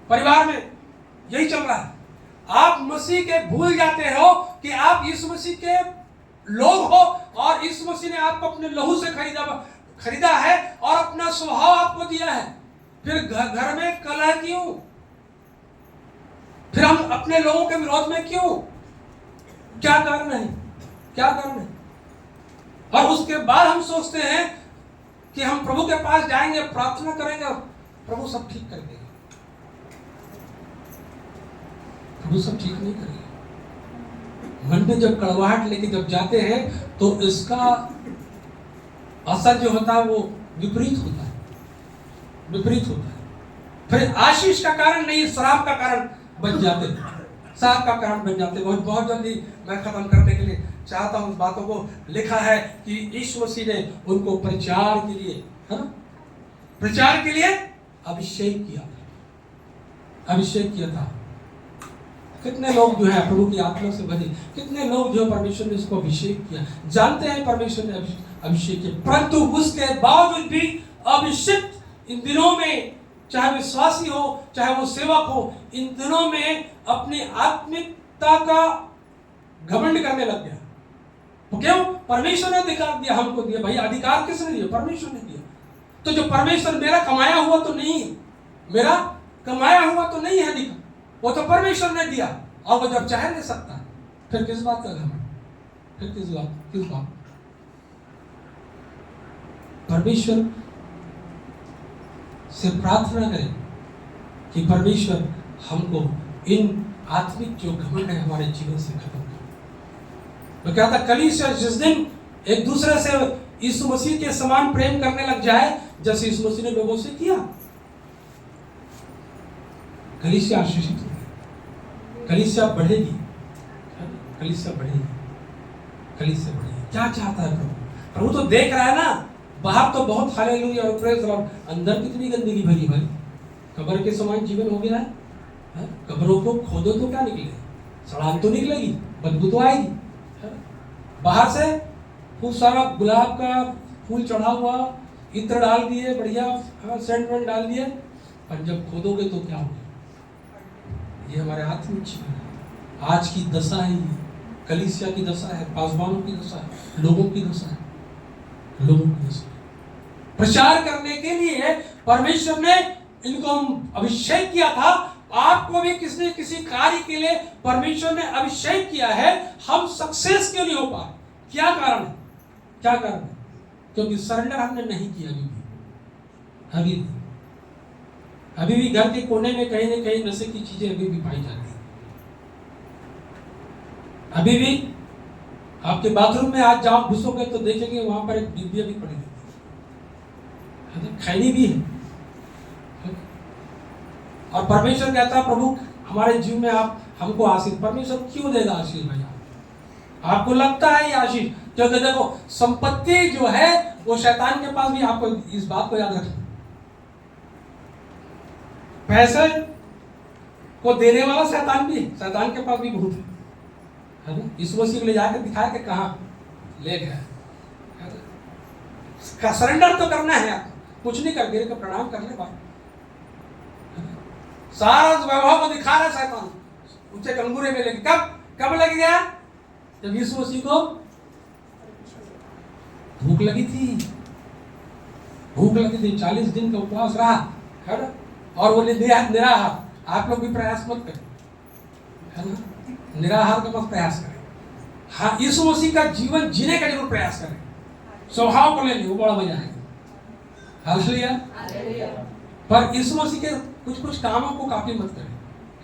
परिवार में यही चल रहा है। आप मसीह के भूल जाते हो कि आप यीशु मसीह के लोग हो और यीशु मसीह ने आपको अपने लहू से खरीदा है और अपना स्वभाव आपको दिया है। फिर घर में कलह क्यों? फिर हम अपने लोगों के विरोध में क्यों? क्या कारण है? क्या कारण है? और उसके बाद हम सोचते हैं कि हम प्रभु के पास जाएंगे, प्रार्थना करेंगे, प्रभु सब ठीक कर देगा। प्रभु सब ठीक नहीं करेगा। मन में जब कड़वाहट लेके जब जाते हैं तो इसका असर जो होता है वो विपरीत होता है, विपरीत होता है। फिर आशीष का कारण नहीं, श्राप का कारण बन जाते, श्राप का कारण बन जाते। बहुत जल्दी मैं खत्म करने के लिए चाहता हूं उस बातों को। लिखा है कि यीशु मसीह ने उनको प्रचार के लिए, है ना, प्रचार के लिए अभिषेक किया, अभिषेक किया था। कितने लोग जो है प्रभु की आत्मा से भरे, कितने लोग जो परमेश्वर ने इसको अभिषेक किया, जानते हैं परमेश्वर ने अभिषेक किया, परंतु उसके बावजूद भी अभिषेक इन दिनों में, चाहे विश्वासी हो चाहे वो सेवक हो, इन दिनों में अपनी आत्मिकता का घमंड करने लग गया। तो क्यों? परमेश्वर ने अधिकार दिया, हमको दिया। भाई अधिकार किसने दिया? परमेश्वर ने दिया। तो जो परमेश्वर, मेरा कमाया हुआ तो नहीं है, मेरा कमाया हुआ तो नहीं है अधिकार, वो तो परमेश्वर ने दिया। और वो जब चाहे ले सकता है, फिर किस बात का घमंड? फिर किस बात? परमेश्वर से प्रार्थना करें कि परमेश्वर हमको इन आत्मिक जो घमंड है हमारे जीवन से खत्म कर। मैं कहता कलीसिया जिस दिन एक दूसरे से यीशु मसीह के समान प्रेम करने लग जाए, जैसे यीशु मसीह ने लोगों से किया, कलीसिया आशीषित होगी, कलीसिया बढ़ेगी, कलीसिया बढ़ेगी, कलीसिया बढ़ेगी। क्या चाहता है प्रभु? प्रभु तो देख रहा है ना, बाहर तो बहुत हालेलुया और प्रेज़ लॉर्ड, अंदर कितनी गंदगी भरी भाई। कब्र के समान जीवन हो गया है। कब्रों को खोदो तो क्या निकले? सड़ान तो निकलेगी, बदबू तो आएगी। बाहर से खूब सारा गुलाब का फूल चढ़ा हुआ, इत्र डाल दिए, बढ़िया सेंट वेंट डाल दिए, और जब खोदोगे तो क्या होगा? ये हमारे आत्मिक जीवन है। आज की दशा है, ये कलीसिया की दशा है, पासवानों की दशा है, लोगों की दशा है, लोगों की दशा। प्रचार करने के लिए परमेश्वर ने इनको अभिषेक किया था। आपको भी किसी किसी कार्य के लिए परमेश्वर ने अभिषेक किया है। हम सक्सेस क्यों नहीं हो पा? क्या कारण है? क्या कारण है? क्योंकि सरेंडर हमने नहीं किया। अभी भी घर के कोने में कहीं न कहीं नशे की चीजें अभी भी पाई जाती है। अभी भी आपके बाथरूम में आज जाओ, घुसोगे तो देखेंगे वहां पर एक डिब्बी भी पड़ी रहती है, खैनी भी है। और परमेश्वर कहता है, प्रभु हमारे जीवन में आप हमको आशीष, परमेश्वर क्यों देगा आशीष भैया? आपको लगता है ये आशीष? क्योंकि देखो संपत्ति जो है वो शैतान के पास भी, आपको इस बात को याद रखना, पैसे को देने वाला शैतान भी, शैतान के पास भी बहुत है ना। इस मसीह को ले जाकर दिखाया कि कहाँ ले गया, सरेंडर तो करना है, कुछ नहीं कर, मेरे को प्रणाम करने बाद सारा वैभव को दिखा रहा है शैतान, उसे कंगूरे में लेके। कब लग गया? जब यीशु मसीह को भूख लगी थी, 40 दिन का उपवास रहा, है ना, और बोले निराहार। आप लोग भी प्रयास मत करें, है ना, निराहार का मत प्रयास करें। हाँ, यीशु मसीह का जीवन जीने का जरूर प्रयास करें, स्वभाव को ले ली, वो बड़ा मजा है। हालेलुया। पर यीशु मसीह के कुछ कामों को कॉपी मत करें।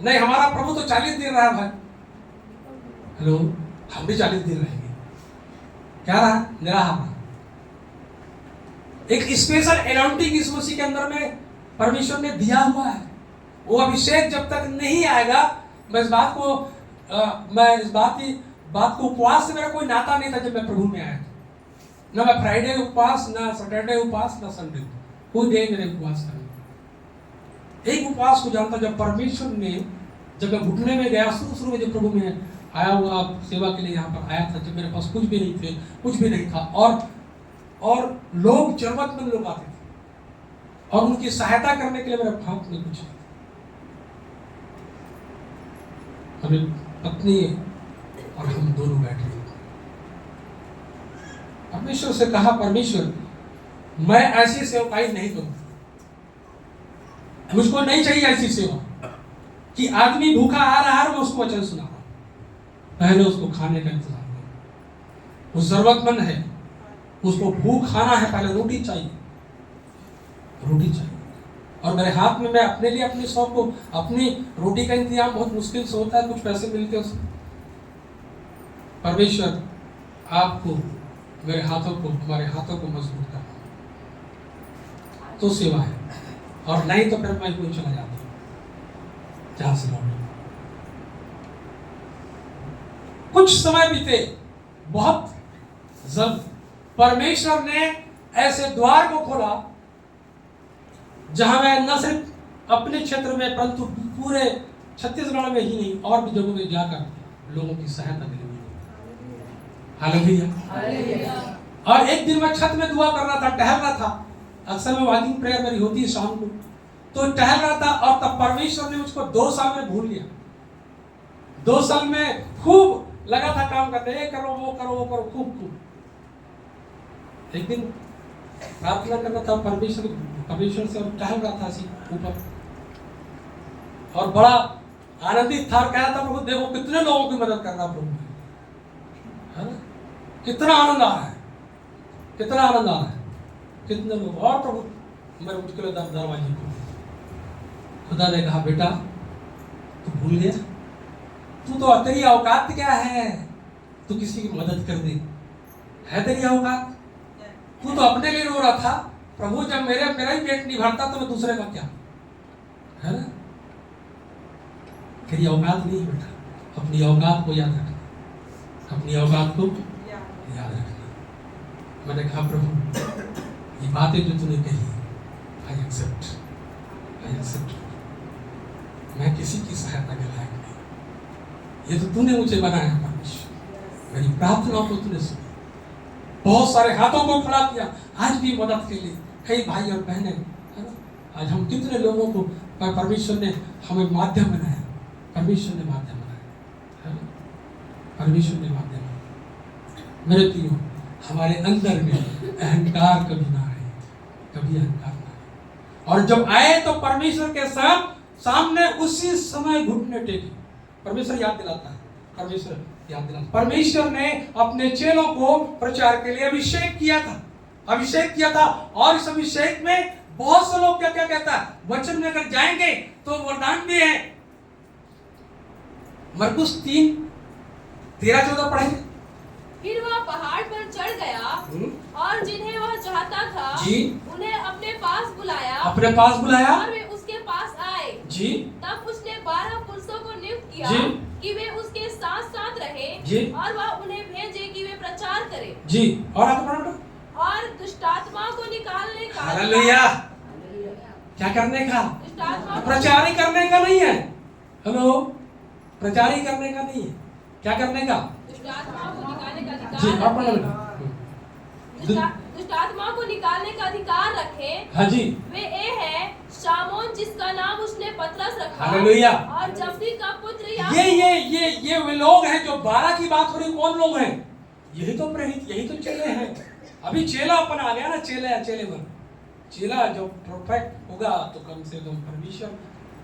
नहीं, हमारा प्रभु तो 40 दिन रहा भाई, हेलो, हम भी 40 दिन रहेंगे। क्या रहा? निराहार। एक स्पेशल एनाउंटिंग यीशु मसीह के अंदर में परमेश्वर ने दिया हुआ है। वो अभिषेक जब तक नहीं आएगा, मैं इस बात को उपवास से मेरा कोई नाता नहीं था। जब मैं प्रभु में आया था, ना मैं फ्राइडे उपवास, ना सैटरडे उपवास, ना संडे, कोई डे मेरे उपवास करने। एक उपवास को जानता, जब परमेश्वर ने, जब मैं घुटने में गया शुरू में, जब प्रभु में आया हुआ सेवा के लिए यहाँ पर आया था, जब मेरे पास कुछ भी नहीं था, और लोग जरूरतमंद लोग आते थे, और उनकी सहायता करने के लिए मेरे हाथ में कुछ नहीं। हमें पत्नी और हम दोनों बैठे। परमेश्वर से कहा, परमेश्वर मैं ऐसी सेवकाई नहीं करूंगा, मुझको नहीं चाहिए ऐसी सेवा कि आदमी भूखा आ रहा है, मैं उसको वचन सुना रहा हूं। पहले उसको खाने का इंतजाम करो। वो जरूरतमंद है, उसको भूख खाना है, पहले रोटी चाहिए। और मेरे हाथ में, मैं अपने लिए, अपने शौक को, अपनी रोटी का इंतजाम बहुत मुश्किल से होता है, कुछ पैसे मिलते हैं उसमें। परमेश्वर आपको, मेरे हाथों को, हमारे हाथों को मजबूत करना तो सेवा है, और नहीं तो फिर मैं कोई चला जाता जहां से लौट। कुछ समय बीते, बहुत जल्द परमेश्वर ने ऐसे द्वार को खोला जहां मैं न सिर्फ अपने क्षेत्र में, परंतु पूरे छत्तीसगढ़ में ही नहीं, और भी जगहों में जाकर लोगों की सहायता के लिए। हालेलुया। और एक दिन मैं छत में दुआ कर रहा था, टहल रहा था। अक्सर मैं वॉकिंग प्रेयर मेरी होती है शाम को, तो टहल रहा था, और तब परमेश्वर ने मुझको 2 साल में भूल लिया। 2 साल में खूब लगा था काम करने, ये करो, वो करो, खूब। एक दिन प्रार्थना कर रहा था परमेश्वर से, और टहल रहा था ऊपर, और बड़ा आनंदित था, और कह रहा था, प्रभु देखो कितने लोगों की मदद कर रहा प्रभु, है ना, कितना आनंद आ रहा है, कितने लोग। और प्रभु मेरे मुश्किल दरवाजे को खुदा ने कहा, बेटा तू भूल गया, तू तो, तेरी औकात क्या है, तू किसी की मदद कर दे, है तेरी औकात? तू तो अपने लिए रो रहा था, प्रभु जब मेरा ही पेट नहीं भरता तो मैं दूसरे का क्या, है ना। तेरी औकात नहीं बेटा, अपनी औकात को याद रखना, अपनी औकात को याद रखना। मैंने कहा, प्रभु ये बातें जो तूने कही, आई एक्सेप्ट। मैं किसी की सहायता के लायक नहीं, ये तो तूने मुझे बनाया परमेश्वर, मेरी प्रार्थनाओं को तूने सुना, बहुत सारे हाथों को खड़ा किया, आज भी मदद के लिए कई भाई और बहनें, है ना। आज हम कितने लोगों को परमेश्वर ने हमें माध्यम बनाया, परमेश्वर ने माध्यम बनाया, है ना, परमेश्वर ने माध्यम बनाया। मेरे प्रियो, हमारे अंदर में अहंकार कभी ना आए, कभी अहंकार ना आए, और जब आए तो परमेश्वर के सामने उसी समय घुटने टेके। परमेश्वर याद दिलाता है, परमेश्वर ने अपने चेलों को प्रचार के लिए अभिषेक किया था, और इस अभिषेक में बहुत से लोग क्या कहता है, वचन में अगर जाएंगे तो वरदान भी है। मरकुस 3:13-14 पढ़ेंगे। फिर वह पहाड़ पर चढ़ गया, और जिन्हें वह चाहता था उन्हें अपने पास बुलाया, और वे उसके पास आए। तब उसने 12 पुरुषों को नियुक्त किया कि वे उसके साथ रहे, और वह उन्हें भेजे कि वे प्रचार करें। और दुष्टात्मा को निकालने का। हालेलुया। क्या करने का? प्रचार ही करने का नहीं है। हेलो, प्रचार ही करने का नहीं है, क्या करने का? दुष्टात्मा को निकालने का अधिकार। दुष्टात्मा को निकालने का अधिकार रखे। हाँ जी। वे ये है शामोन जिसका नाम उसने पतरस रखा हालेलुया। और जब्दी का पुत्र ये वे लोग हैं जो 12 की बात हो रही। कौन लोग हैं? यही तो प्रेरित, यही तो चेले हैं। अभी चेला अपन आ गया ना, चेले बन। चेला जो परफेक्ट होगा तो कम से कम परमेश्वर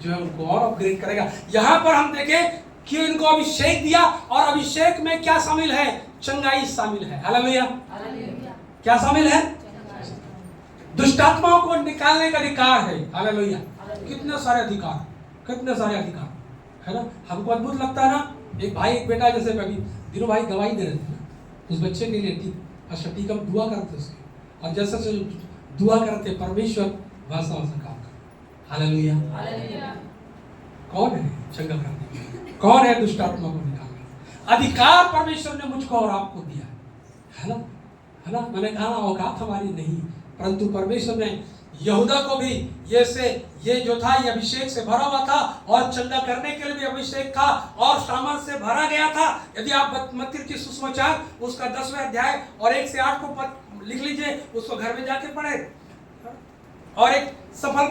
जो है उनको और अपग्रेड करेगा। यहाँ पर हम देखें कि इनको अभिषेक दिया और अभिषेक में क्या शामिल है? चंगाई शामिल है। हालेलुया। क्या शामिल है? दुष्टात्माओं को निकालने का अधिकार है। हालेलुया। कितने सारे अधिकार, कितने सारे अधिकार है ना। हमको अद्भुत लगता है ना। एक भाई एक बेटा, जैसे अभी दिनों भाई गवाही दे रहे थे ना, उस बच्चे के लिए ठीक हम दुआ करते उसके, और जैसे दुआ करते परमेश्वर भाषा काम कर। हालेलुया। कौन है चंगा करने? कौन है दुष्टात्मा को निकालने? अधिकार परमेश्वर ने मुझको और आपको दिया है ना, है ना। मैंने कहा ना औकात हमारी नहीं, परंतु परमेश्वर ने यहूदा को भी ये जो था ये अभिषेक से भरा हुआ था, और चंगा करने के लिए भी अभिषेक था और सामर्थ से भरा गया था। यदि आप मत्ती की सुसमाचार उसका 10वें अध्याय और 1 से 8 को लिख लीजिए, उसको घर में जाके पढ़े, और एक सफल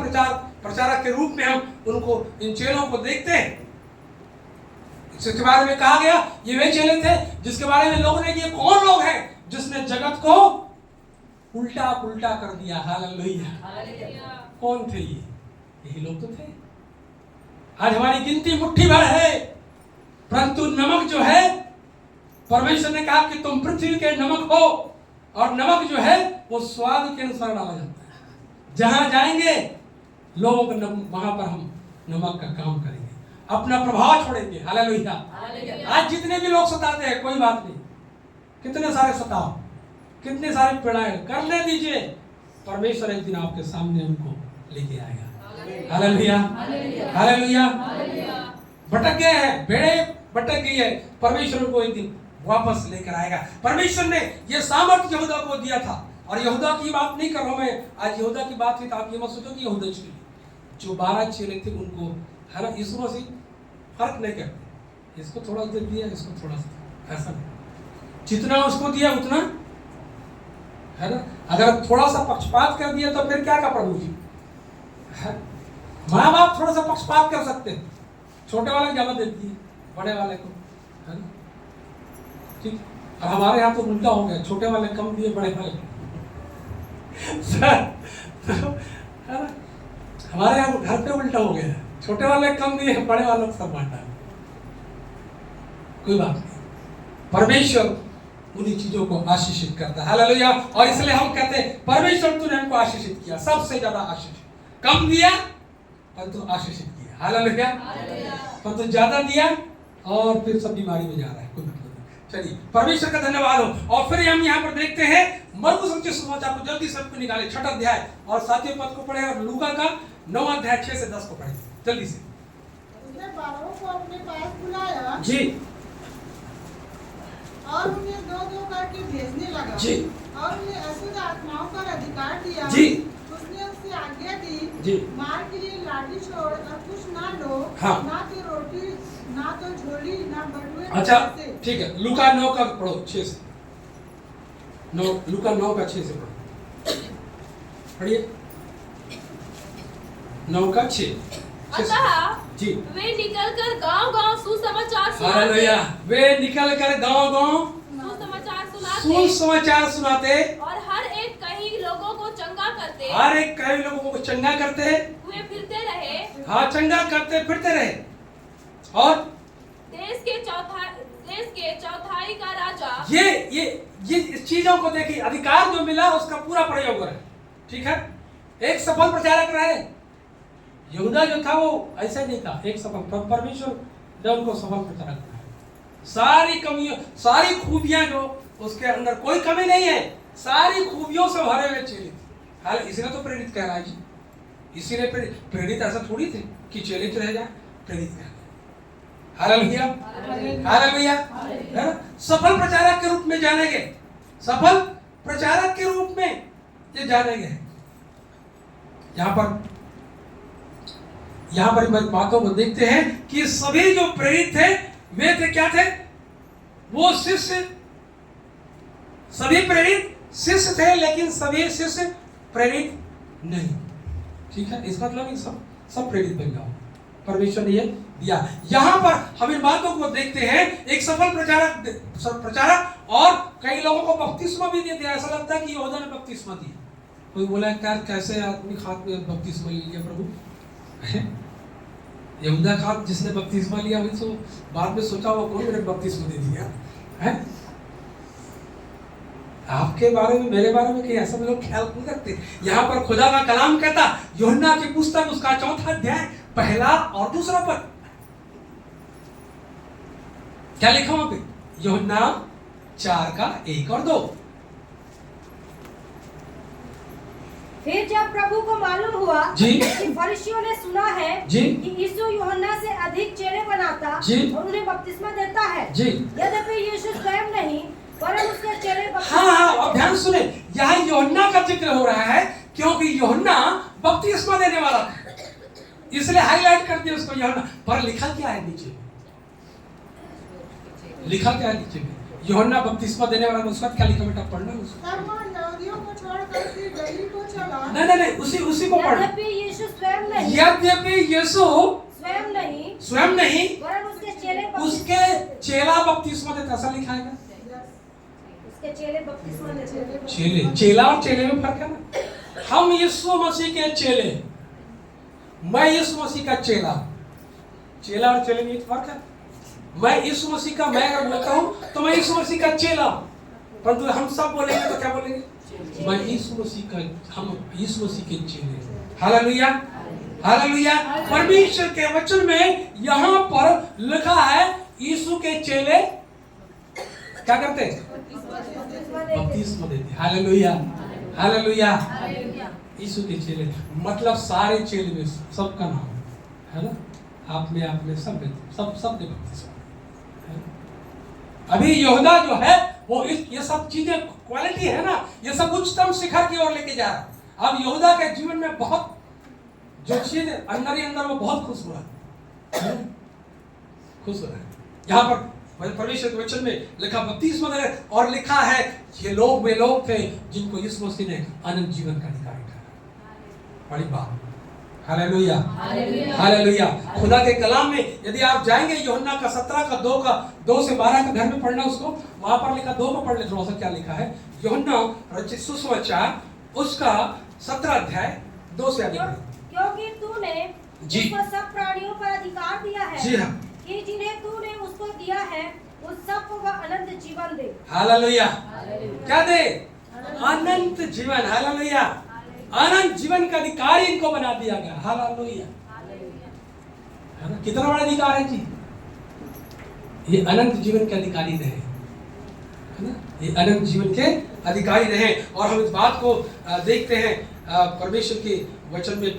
प्रचारक के रूप में हम उनको, इन चेलों को देखते हैं। इसके बारे में कहा गया ये वे चेले थे जिसके बारे में लोगों ने, ये कौन लोग हैं जिसने जगत को उल्टा पुल्टा कर दिया। हालेलुया। कौन थे ये? यही लोग तो थे। आज हमारी गिनती मुट्ठी भर है, परंतु नमक जो है, परमेश्वर ने कहा कि तुम पृथ्वी के नमक हो, और नमक जो है वो स्वाद के अनुसार डाला जाता है। जहां जाएंगे लोगों को वहां पर हम नमक का काम करेंगे, अपना प्रभाव छोड़ेंगे। हालेलुया। आज जितने भी लोग सताते हैं, कोई बात नहीं, कितने सारे सताओ, कितने सारे पीड़ाएं, करने दीजिए, परमेश्वर एक दिन आपके सामने उनको लेके आएगा। हालेलुया। हालेलुया। भटक गए हैं, भेड़े भटक गई है, परमेश्वर उनको एक दिन वापस लेकर आएगा। परमेश्वर ने यह सामर्थ्य यहूदा को दिया था, और यहूदा की बात नहीं कर रहा हूं मैं आज। यहूदा की बात हुई तो आप ये मत सोचो कि यहूदा चेले, जो 12 चेले थे उनको, है ना, यीशु मसीह फर्क नहीं करते, इसको थोड़ा दे दिया, इसको थोड़ा सा, ऐसा नहीं। जितना उसको दिया उतना, है ना। अगर थोड़ा सा पक्षपात कर दिया तो फिर क्या का प्रभु जी, माँ बाप थोड़ा सा पक्षपात कर सकते हैं, छोटे वाले ज्यादा देती है बड़े वाले को, है ना, ठीक। और हमारे यहाँ तो उल्टा हो गया, छोटे वाले कम दिए बड़े वाले है ना। हमारे यहाँ घर पे उल्टा हो गया, छोटे वाले कम दिए बड़े वालों को सब बांटा। कोई बात नहीं, परमेश्वर उन्हीं चीजों को आशीषित करता है। हालेलुया। और इसलिए हम कहते हैं परमेश्वर तूने हमको आशीषित किया, सबसे ज्यादा आशीषित, कम दिया परंतु आशीषित किया। हालेलुया। परंतु ज्यादा दिया और फिर सब बीमारी में जा रहा है, कोई मतलब नहीं। चलिए परमेश्वर का धन्यवाद हो। और फिर हम यहाँ पर देखते हैं मरकुस सुसमाचार को जल्दी सबको निकाले, 6 अध्याय और 7वें पद को पढ़े, और लूका का 9वां अध्याय 6 से 10 को पढ़े जल्दी से। उसने 12 को अपने पास बुलाया जी, और उन्हें 2-2 करके भेजने लगा जी, और उन्हें अशुद्ध आत्माओं पर अधिकार दिया। जी, उसने उससे आज्ञा दी, जी, मार के लिए लाठी छोड़ और कुछ ना लो, हाँ। ना तो रोटी, ना तो झोली, ना बटुए। अच्छा ठीक है, लूका 9 का पढ़ो 6 से 9, लूका 9 का 6 से पढ़ो, पढ़िए 9 का 6। अतः जी, वे निकलकर गांव-गांव सुसमाचार हालेलुया। वे निकलकर गांव-गांव सुसमाचार सुनाते और हर एक कई लोगों को चंगा करते, हर एक कई लोगों को चंगा करते हुए फिरते रहे। हाँ, चंगा करते फिरते रहे। और देश के चौथाई का राजा, ये इस चीजों को देखिए, अधिकार जो मिला उसका पूरा प्रयोग करें, ठीक है। एक सफल प्रचारक रहे। यहूदा जो था वो ऐसा नहीं था, एक सफल, परमेश्वर ने उनको सफल प्रचारक बनाया। सारी कमियां, सारी खूबियां जो उसके अंदर, कोई कमी नहीं है, सारी खूबियों से भरे हुए चेले थे। हाल इसने तो प्रेरित कह रहा है जी, इसी ने प्रेरित ऐसा थोड़ी थे कि चेलित रह जाए, प्रेरित कह रहा है। हालेलुया। हालेलुया, है ना। सफल प्रचारक के रूप में जाने गए, सफल प्रचारक के रूप में ये जाने गए। यहाँ पर बातों को देखते हैं कि सभी जो प्रेरित थे वे थे, क्या थे? वो शिष्य, सभी प्रेरित शिष्य थे, लेकिन सभी शिष्य प्रेरित नहीं, ठीक है, इसका मतलब नहीं सब प्रेरित बन जाओ, परमेश्वर ने ये दिया। यहाँ पर हम इन बातों को देखते हैं, एक सफल प्रचारक और कई लोगों को बपतिस्मा भी दे दिया। ऐसा लगता है कि यहूदा ने बपतिस्मा दिया। कोई बोला क्या, कैसे आदमी खाद में बपतिस्मा ले लिया प्रभु? यहूदा खाद जिसने बपतिस्मा लिया, वही तो बाद में सोचा वो कौन मेरे बपतिस्मा दे दिया है? आपके बारे में, मेरे बारे में कहीं ऐसा लोग ख्याल नहीं रखते। यहाँ पर खुदा का कलाम कहता, यूहन्ना की पुस्तक उसका 4 अध्याय 1 और 2 पद, क्या लिखा वहां पे? यूहन्ना 4:1 और 2। फिर जब प्रभु को मालूम हुआ जी कि फरीसियों ने सुना है जी कि यीशु यूहन्ना से अधिक चेले बनाता जी और उन्हें बपतिस्मा देता है, जी, यद्यपि यीशु स्वयं नहीं वरन उसके चेले हाँ, अब ध्यान सुने, यहाँ यूहन्ना का जिक्र हो रहा है क्योंकि यूहन्ना बपतिस्मा देने वाला था, इसलिए हाईलाइट कर दिया उसको यूहन्ना। पर लिखा क्या है नीचे? लिखा क्या है नीचे में? यूहन्ना बपतिस्मा देने वाला, उसका क्या लिखा बेटा? पढ़ना उसको। तब वह यहूदियों को छोड़कर फिर गलील को चला। नहीं, उसी को पढ़। यद्यपि यीशु स्वयं नहीं वरन उसके चेला बपतिस्मा देता, ऐसा लिखा है। उसके चेले बपतिस्मा देते। चेला और चेले में फर्क है ना। हम यीशु मसीह के चेले, मैं यीशु मसीह का चेला और चेले में एक फर्क है। मैं यीशु मसीह का, मैं अगर बोलता हूँ तो मैं यीशु मसीह का चेला, परंतु हम सब बोलेंगे तो क्या बोलेंगे? मैं यीशु मसीह का, हम यीशु मसीह के चेले। Hallelujah, hallelujah. परमेश्वर के वचन में यहाँ पर लिखा है यीशु के चेले क्या करते? बपतिस्मा देते। Hallelujah, hallelujah. यीशु के चेले मतलब सारे चेले में सबका नाम है ना, आप में सब ने बपतिस्मा। अभी यहूदा जो है वो ये सब चीजें क्वालिटी है ना, ये सब उच्चतम शिखर की ओर लेके जा रहा। अब यहूदा के जीवन में बहुत जो चीज अंदर ही अंदर वो बहुत खुश हो रहा है, खुश हो रहा है। यहाँ पर परमेश्वर के वचन में लिखा बपतिस्मा दे, और लिखा है ये लोग वे लोग थे जिनको यीशु मसीह ने अनंत जीवन का अधिकार दिया। बड़ी बात, हालेलुया, हालेलुया। खुदा के कलाम में यदि आप जाएंगे यूहन्ना का 2 से 12 का घर में पढ़ना, उसको वहां पर लिखा, 2 में पढ़ ले थोड़ा सा क्या लिखा है। यूहन्ना रचित सुसमाचार उसका 17 अध्याय 2 से आगे पढ़े। क्योंकि तूने जी उसको सब प्राणियों पर अधिकार दिया है, जी हाँ, कि जिन्हें तूने उसको दिया है उस सब को वह अनंत जीवन दे। हालेलुया। क्या दे? अनंत जीवन। हालेलुया, अनंत जीवन का अधिकारी इनको बना दिया गया। हालेलुया, है ना? कितना बड़ा अधिकार है जी, ये अनंत जीवन के अधिकारी रहे, है ना, ये अनंत जीवन के अधिकारी रहे। और हम इस बात को देखते हैं परमेश्वर के वचन में,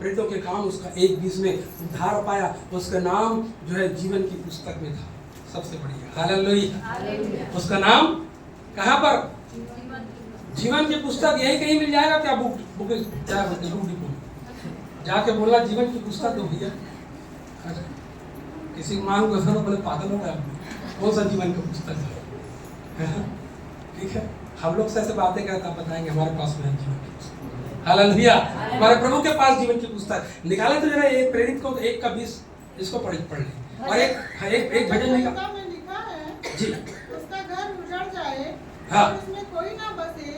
प्रेरितों के काम उसका 1:20 में उद्धार पाया, उसका नाम जो है जीवन की पुस्तक में था, सबसे बढ़िया। हालेलुया। उसका नाम कहाँ पर? जीवन की पुस्तक। यही कहीं मिल जाएगा क्या? बुक क्या बोलते, बुक डिपो जाके बोलना जीवन की पुस्तक दो भैया। किसी को मांग कर बोले पागल हो गया, कौन सा जीवन की पुस्तक है? ठीक है, हम लोग से ऐसे बातें करता बताएंगे हमारे पास में जीवन की पुस्तक। हालेलुया, हमारे प्रभु के पास जीवन की पुस्तक निकाले। तो जरा एक प्रेरित को 1:20 इसको पढ़ ले, और एक भजन लिखा है जी, उसका घर उजड़ जाए, हाँ, उसमें कोई ना बसे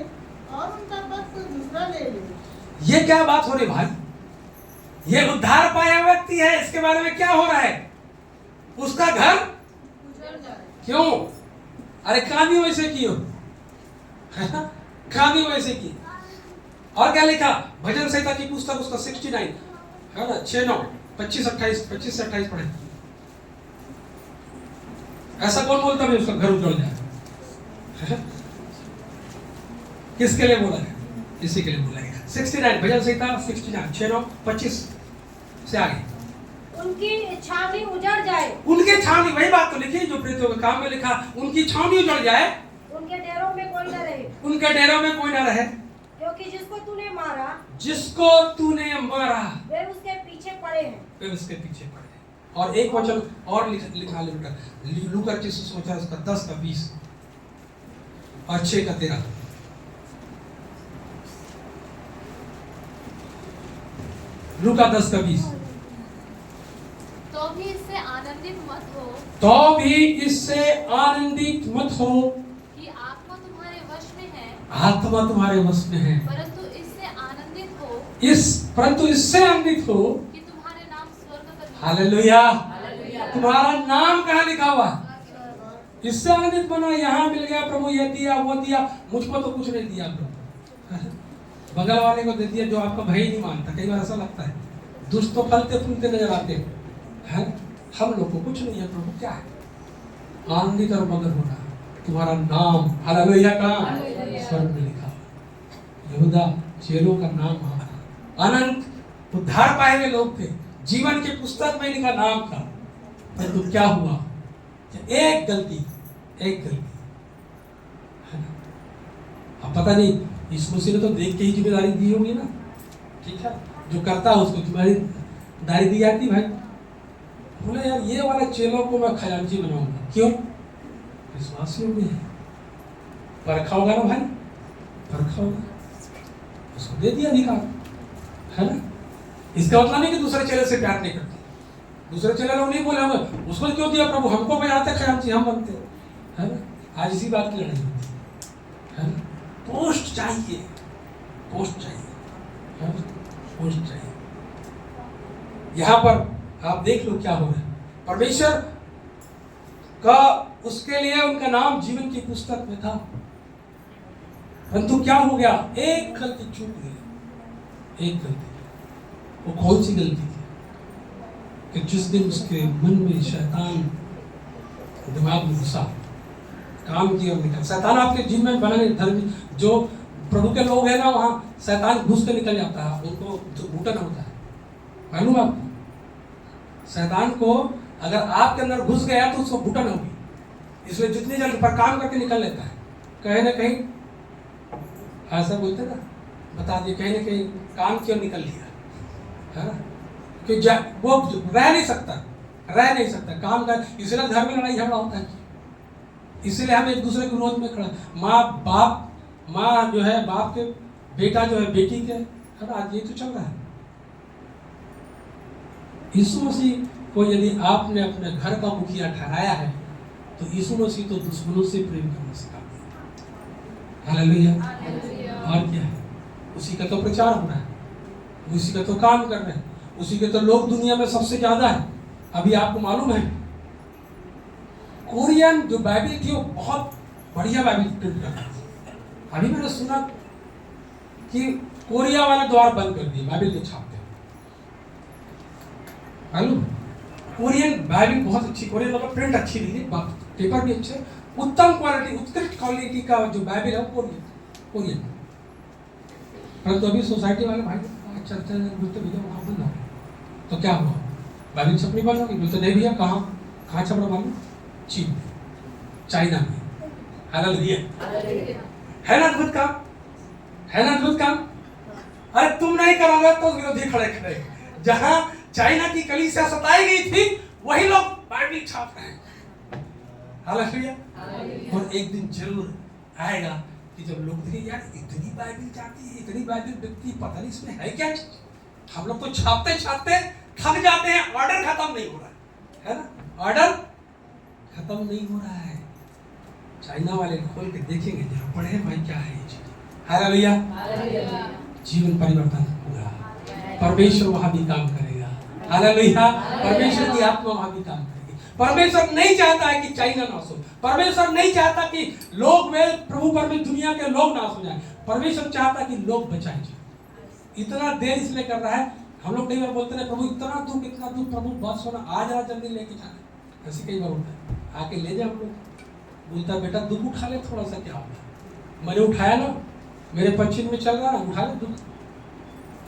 और उनका पद कोई दूसरा ले ले। ये क्या बात हो रही भाई? ये उद्धार पाया व्यक्ति है, इसके बारे में क्या हो रहा है? उसका घर उजड़ जाए। क्यों? अरे काम ही वैसे की हो, काम ही वैसे की। और क्या लिखा? भजन संहिता की पुस्तक उसका 69 है ना, 6-9 25 से 28 पढ़े। ऐसा कौन बोलता है उसका घर उजड़ जाए? किसके लिए बोला है? इसी के लिए बोला है। 69 भजन संहिता 69 6-9 25 से आगे। उनकी छावनी उजड़ जाए, उनके छावनी, वही बात तो लिखी जो प्रेरितों के काम में लिखा, उनकी छावनी उजड़ जाए, उनके डेरों में कोई न रहे, उनके डेरों में कोई ना रहे, क्योंकि जिसको तूने मारा वे उसके पीछे पड़े हैं। और एक वचन और लिखा ले बेटा, लूका की सुसमाचार उसका 10 का 20 और 6 का 13। लूका 10:20। तो भी इससे आनंदित मत हो तो भी इससे आनंदित मत हो कि आत्मा तुम्हारे वश में है, आत्मा तुम्हारे वश में है, परंतु इससे आनंदित हो परंतु इससे आनंदित हो कि तुम्हारे नाम स्वर्ग पर लिखे। हालेलुया। तुम्हारा नाम कहाँ लिखा हुआ है? इससे आनंदित बनो। यहाँ मिल गया, प्रभु ये दिया वो दिया, मुझको तो कुछ नहीं दिया प्रभु, बगल वाले को दे दिया जो आपका भाई नहीं मानता। कई बार ऐसा लगता है, दुष्ट तो फलते फूलते नजर आते हैं, हम लोग को कुछ नहीं है। प्रभु क्या है? आनंदित और मगन होना। तुम्हारा नाम हालेलुया का स्वर्ग में लिखा। यहूदा चेलों का नाम अनंत उद्धार पाए हुए लोग थे, जीवन की पुस्तक में इनका नाम था। परंतु क्या हुआ? एक गलती है ना। अब पता नहीं, यीशु मसीह ने तो देख के ही जिम्मेदारी दी होगी ना, ठीक है, जो करता है उसको जिम्मेदारी दी जाती भाई। बोले यार ये वाले चेलों को मैं खजांची बनाऊंगा। क्यों? विश्वासी हो गए, परखा होगा ना भाई, परखा होगा, उसको दे दिया अधिकार, है ना। इसका मतलब नहीं कि दूसरे चेले से प्यार नहीं करते। दूसरे चेले लोग नहीं बोले हमें उसको क्यों दिया प्रभु, हमको बनाते खजांची, हम बनते, है ना। आज इसी बात की लड़ाई होती है ना। पोस्ट चाहिए, पोस्ट चाहिए, पोस्ट चाहिए। यहां पर आप देख लो क्या हो रहा है। परमेश्वर का उसके लिए उनका नाम जीवन की पुस्तक में था, परंतु क्या हो गया? एक गलती चूक गई। एक गलती, वो कौन सी गलती थी? कि जिस दिन उसके मन में शैतान दिमाग में घुसा, काम किया और निकल। शैतान आपके जीवन में बना नहीं। धर्म जो प्रभु के लोग हैं ना, वहाँ शैतान घुस के निकल जाता है, उनको जो घुटन होता है, मालूम आपको? शैतान को अगर आपके अंदर घुस गया तो उसको घुटन होगी, इसलिए जितनी जल्दी पर काम करके निकल लेता है। कहीं ना कहीं ऐसा बोलते ना, बता दिए कहीं ना कहीं काम क्यों निकल लिया, है ना। कि वो रह नहीं सकता काम का। इसलिए घर में लड़ाई झगड़ा होता है, इसलिए हम एक दूसरे के विरोध में खड़ा। माँ जो है बाप के, बेटा जो है बेटी के, है ना। आज ये तो चल रहा है। यीशु मसीह को यदि आपने अपने घर का मुखिया ठहराया है, तो यीशु मसीह तो दुश्मनों से प्रेम करना सिखा दिया। हालेलुया। और क्या है? उसी का तो प्रचार हो रहा है, उसी का तो काम कर रहे हैं, उसी के तो लोग दुनिया में सबसे ज्यादा है। अभी आपको मालूम है, कोरियन जो बाइबल थी वो बहुत बढ़िया बाइबल प्रिंट करता था। अभी मैंने सुना कि कोरिया वाले द्वार बंद कर दिए बाइबल के छापते। मालूम? कोरियन बाइबल बहुत अच्छी, कोरियन मतलब प्रिंट अच्छी दी, पेपर भी अच्छे, उत्तम क्वालिटी, उत्कृष्ट क्वालिटी का जो बाइबल है कोरियन। परंतु अभी सोसाइटी वाले भाई चलते बोलते भैया वहाँ बंद हो, तो क्या हुआ? बाइबल छपनी बंद होगी। बोलते नहीं भैया, कहाँ छप रहा मालूम? चीन, चाइना में। हालेलुया। है ना अद्भुत काम, है ना अद्भुत काम। अरे तुम नहीं करोगे तो विरोधी खड़े खड़े। जहां चाइना की कलीसिया सताई गई थी, वही लोग बाइबल छाप रहे हैं। हालेलुया। और एक दिन जरूर आएगा कि जब लोग देखें यार इतनी बाइबल जाती है, इतनी बाइबल बिकती, पता नहीं इसमें है क्या। हम लोग तो छापते छापते थक जाते हैं, ऑर्डर खत्म नहीं हो रहा है ना, ऑर्डर खत्म नहीं हो रहा है। चाइना वाले खोल के देखेंगे, जरा पढ़े भाई क्या है ये चीज। हालेलुया। जीवन परिवर्तन होगा, परमेश्वर वहां भी काम करेगा। हालेलुया। परमेश्वर की आत्मा वहां भी काम करेगी। परमेश्वर नहीं चाहता है कि चाइना नाश हो। परमेश्वर नहीं चाहता कि लोग वे प्रभु पर में दुनिया के लोग नाश हो जाए। परमेश्वर चाहता है कि लोग बचाए जाए। इतना देर इसलिए कर रहा है। हम लोग कई बार बोलते हैं प्रभु इतना दुख प्रभु बस होना, आ जाना जल्दी लेके जाना। ऐसे कई बार होता है, आके ले जाए हम लोग। बोलता है बेटा दुख उठा ले, थोड़ा सा क्या होता है, मैंने उठाया ना, मेरे पश्चिम में चल रहा है, उठा ले दुख।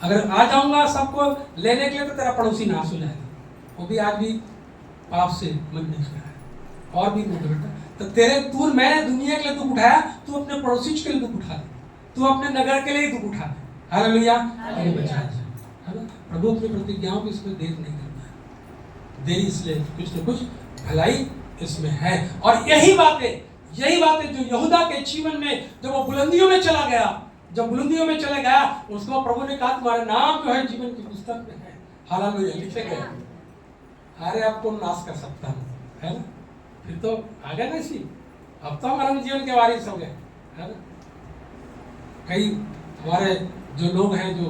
अगर आ जाऊंगा सबको लेने के लिए तो तेरा पड़ोसी नाश हो जाएगा। वो भी आज भी पाप से मन नहीं रहा है। और भी बेटा तो मैंने दुनिया के लिए दुख उठाया, तू अपने पड़ोसी के लिए दुख उठा ले, तू अपने नगर के लिए दुख उठा ले। हालेलुया। बचाया जाए, है ना। प्रभु अपनी प्रतिज्ञाओं की इसमें देर नहीं करता है, देरी इसलिए कुछ न कुछ भलाई इसमें है। और यही बातें जो यहूदा के जीवन में जब वो बुलंदियों में चला गया, उसको प्रभु ने कहा तुम्हारा नाम जो है जीवन की पुस्तक में है। हालेलुया, लिखे गए। अरे अब कौन नाश कर सकता है, है ना? फिर तो आ गए ना इसी, अब तो हम अनंत जीवन के वारिस हो गए, है ना? कई हमारे जो लोग हैं, जो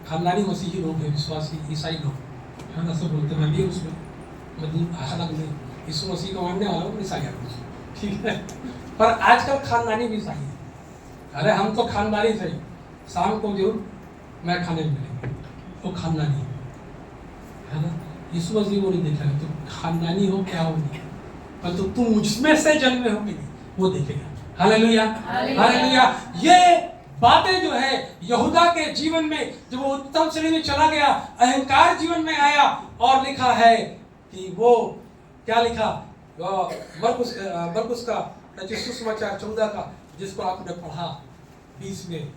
खानदानी मसीही लोग हैं, विश्वासी ईसाई लोग, है ना, सब बोलते हैं मैं भी उसमें मतलब हालांकि यीशु मसीह को मानने वाला हूँ, ईसाई हूँ, ठीक है। पर आजकल खानदानी भी ईसाई है। अरे हम तो खानदानी सही, शाम को जरूर मैं खाने मिलेंगे, वो खानदानी है ना। यीशु मसीह को नहीं देखा, तो खानदानी हो क्या हो नहीं, पर तो तुम मुझमें से जन्मे हो कि नहीं, वो देखेगा। Hallelujah, hallelujah. ये बातें जो है यहूदा के जीवन में, जब वो उत्तम श्रेणी में चला गया, अहंकार जीवन में आया, और लिखा है कि वो क्या लिखा, मरकुस का सुसमाचार 14 का, जिसको आपने पढ़ा 20 में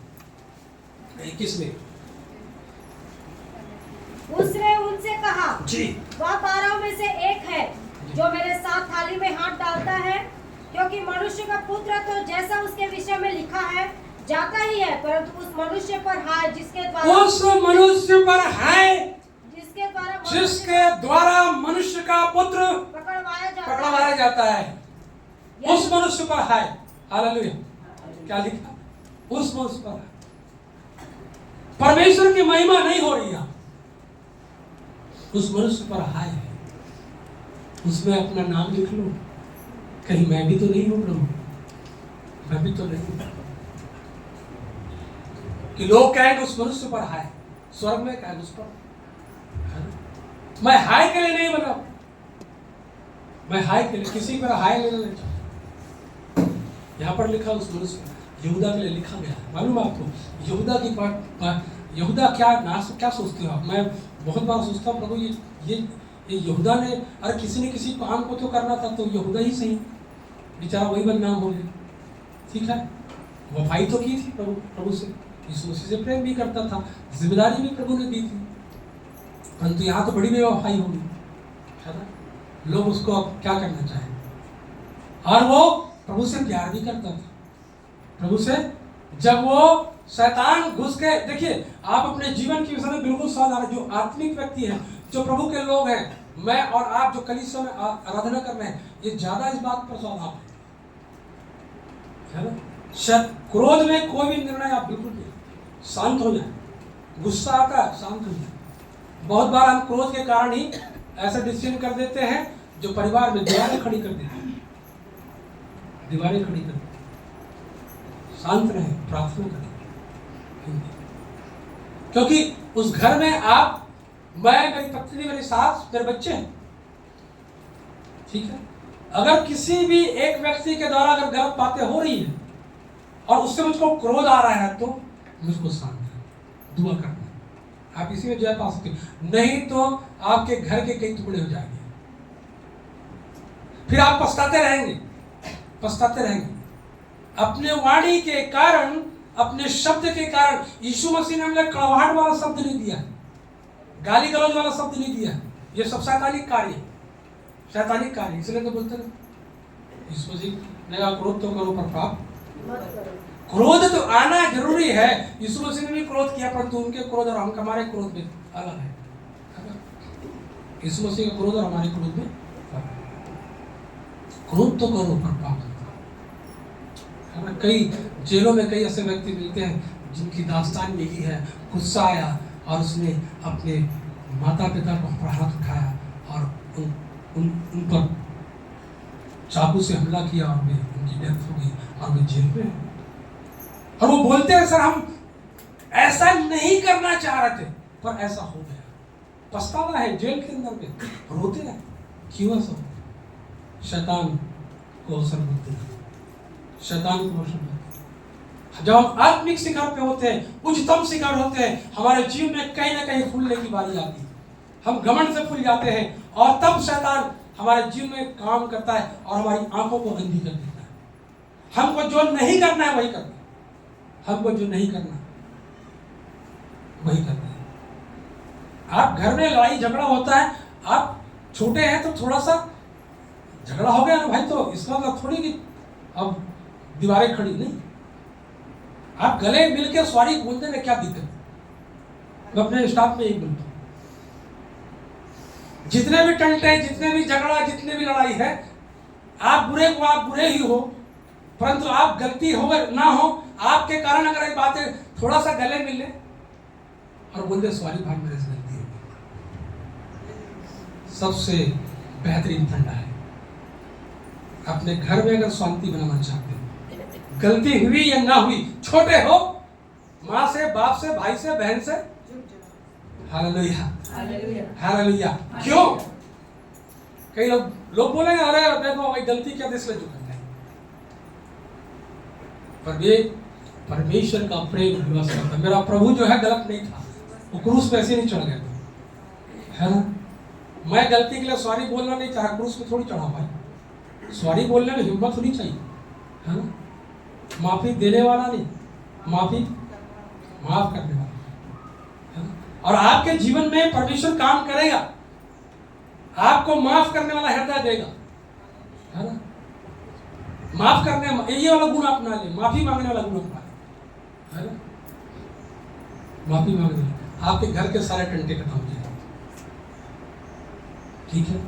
21 में। उसने उनसे कहा जी, वह 12 में से एक है जो मेरे साथ थाली में हाथ डालता है, क्योंकि मनुष्य का पुत्र तो जैसा उसके विषय में लिखा है जाता ही है, परंतु उस मनुष्य पर हाय जिसके द्वारा मनुष्य का पुत्र पकड़वाया जाता है, उस मनुष्य पर हाय। हालेलुया। क्या लिखा? उस मनुष्य पर हाय। परमेश्वर की महिमा नहीं हो रही है, उस मनुष्य पर हाय है, उसमें अपना नाम लिख लो, कहीं मैं भी तो नहीं हूं प्रभु, मैं भी तो नहीं हूं, कि लोग कहेंगे उस मनुष्य पर हाय, स्वर्ग में कहेंगे उस पर। मैं हाय के लिए नहीं बना, मैं हाय के लिए किसी पर हाय नहीं लेना चाहता। यहाँ पर लिखा उस मनुष्य, यहूदा के लिए लिखा गया है। मालूम आपको यहूदा की यहूदा क्या सोचते हो आप? मैं बहुत बार सोचता हूँ प्रभु ये यहूदा ने, अरे किसी ने किसी काम को तो करना था, तो यहूदा ही सही, बेचारा वही बदनाम हो गया। ठीक है, वफाई तो की थी प्रभु से, यीशु मसीह से प्रेम भी करता था, जिम्मेदारी भी प्रभु ने दी थी, परंतु यहाँ तो बड़ी बेवफाई होगी, है ना। लोग उसको अब क्या करना चाहे, और वो प्रभु से प्यार भी करता था। प्रभु से जब वो शैतान घुस के, देखिए आप अपने जीवन की विषय में बिल्कुल सावधान, जो आत्मिक व्यक्ति है, जो प्रभु के लोग हैं, मैं और आप जो कलीसिया में आराधना कर रहे हैं, ये ज्यादा इस बात पर सावधान है ना। क्रोध में कोई भी निर्णय आप बिल्कुल नहीं, शांत हो जाए, गुस्सा आता है शांत हो जाए। बहुत बार हम क्रोध के कारण ही ऐसा डिसीजन कर देते हैं जो परिवार में दीवारें खड़ी कर देते हैं, दीवारें खड़ी कर देते। शांत रहे, प्रार्थना करें, क्योंकि उस घर में आप, मैं, मेरी पत्नी, मेरी सास, मेरे बच्चे हैं, ठीक है। अगर किसी भी एक व्यक्ति के द्वारा अगर गलत बातें हो रही है और उससे मुझको क्रोध आ रहा है, तो मुझको शांत है, दुआ करना, आप इसी में जय पा सकते हो। नहीं तो आपके घर के कई टुकड़े हो जाएंगे, फिर आप पछताते रहेंगे, पछताते रहेंगे। अपने वाणी के कारण, अपने शब्द के कारण, यीशु मसीह ने हमें कड़वाहट वाला शब्द नहीं दिया, गाली गलौज वाला शब्द नहीं दिया, ये सब शैतानिक कार्य, शैतानिक कार्य। इसलिए तो बोलते हैं यीशु मसीह ने कहा क्रोध तो करो पर पाप मत करो। क्रोध तो आना जरूरी है, यीशु मसीह ने भी क्रोध किया, परंतु उनके क्रोध और हमारे क्रोध में अलग है। यीशु मसीह का क्रोध और हमारे क्रोध में क्रोध तो करो पर पाप मत करो। कई जेलों में कई ऐसे व्यक्ति मिलते हैं जिनकी दास्तान यही है, गुस्सा आया और उसने अपने माता पिता पर हाथ उठाया और उन पर चाकू से हमला किया और उनकी डेथ हो गई और वे जेल में। और वो बोलते हैं सर हम ऐसा नहीं करना चाह रहे थे पर ऐसा हो गया, पछतावा है, जेल के अंदर में रोते हैं, क्यों ऐसा? शैतान को अवसर मिलते हैं, शैतान को अवसर मिलते हैं। जब हम आत्मिक शिखर पे होते हैं, उच्चतम शिखर होते हैं, हमारे जीवन में कहीं ना कहीं फूलने की बारी आती है, हम घमंड से फूल जाते हैं, और तब शैतान हमारे जीवन में काम करता है और हमारी आंखों को अंधी कर देता है। हमको जो नहीं करना है वही करना है, हमको जो नहीं करना वही करना है। आप घर में लड़ाई झगड़ा होता है, आप छोटे हैं तो थोड़ा सा झगड़ा हो गया ना भाई, तो इसका मतलब थोड़ी कि अब दीवारें खड़ी नहीं, आप गले मिलकर सॉरी बोलते हैं, क्या दिक्कत? मैं अपने स्टाफ में यही बोलता हूँ, जितने भी टंटे, जितने भी झगड़ा, जितने भी लड़ाई है, आप बुरे को आप बुरे ही हो, परंतु आप गलती हो ना हो, आपके कारण अगर ये बातें थोड़ा सा गले मिल ले और बोल दे सॉरी भाई मेरे से गलती हो गई, सबसे बेहतरीन फंडा है। अपने घर में अगर शांति बनाना चाहते हो, गलती हुई या ना हुई, छोटे हो, माँ से, बाप से, भाई से, बहन से, हालेलुया हालेलुया। क्यों? कई लोग बोलेंगे अरे देखो भाई गलती क्या थी इसलिए जो करना है, पर ये परमेश्वर का प्रेम दिवस था। मेरा प्रभु जो है गलत नहीं था, वो क्रूस पे ऐसे नहीं चढ़ गया था, है ना। मैं गलती के लिए सॉरी बोलना नहीं चाहा, क्रूस पे थोड़ी चढ़ा भाई। सॉरी बोलने में हिम्मत होनी चाहिए, है ना। माफी देने वाला नहीं, माफी माफ करने वाला, है ना। और आपके जीवन में परमेश्वर काम करेगा, आपको माफ करने वाला हृदय देगा, है ना। माफ करने, ये वाला गुण अपना ले, माफी मांगने वाला गुण अपना ले, है ना। माफी मांगने, आपके घर के सारे टंटे खत्म हो जाएंगे, ठीक है।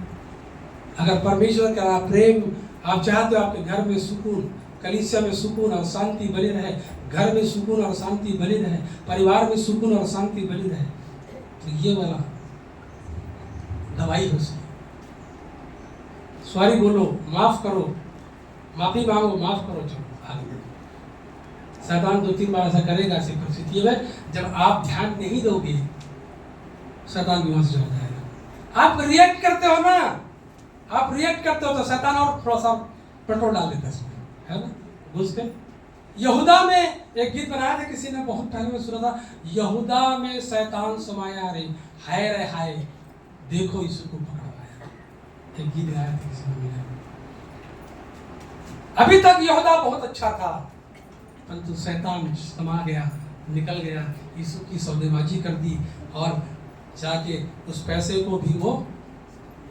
अगर परमेश्वर का प्रेम आप चाहते हो आपके घर में सुकून, कलीसिया में सुकून और शांति बनी रहे, घर में सुकून और शांति बनी रहे, परिवार में सुकून और शांति बनी रहे, तो ये वाला दवाई हो सकती। सॉरी बोलो, माफ करो, माफी मांगो, माफ करो, चलो आगे। शैतान 2-3 बार ऐसा करेगा ऐसी परिस्थिति में, जब आप ध्यान नहीं दोगे शैतान भी वहां से चला जाएगा। आप रिएक्ट करते हो ना, आप रिएक्ट करते हो तो शैतान और थोड़ा सा पेट्रोल डाल देता है इसमें, है ना, घुस के। यहूदा में एक गीत बनाया था किसी ने, बहुत पहले में सुना था, यहूदा में शैतान समाया रे, हाय देखो यीशु को पकड़वाया। एक गीत गाया था किसी ने। अभी तक यहूदा बहुत अच्छा था, परंतु शैतान समा गया, निकल गया, यीशु की सौदेबाजी कर दी और जाके उस पैसे को भी वो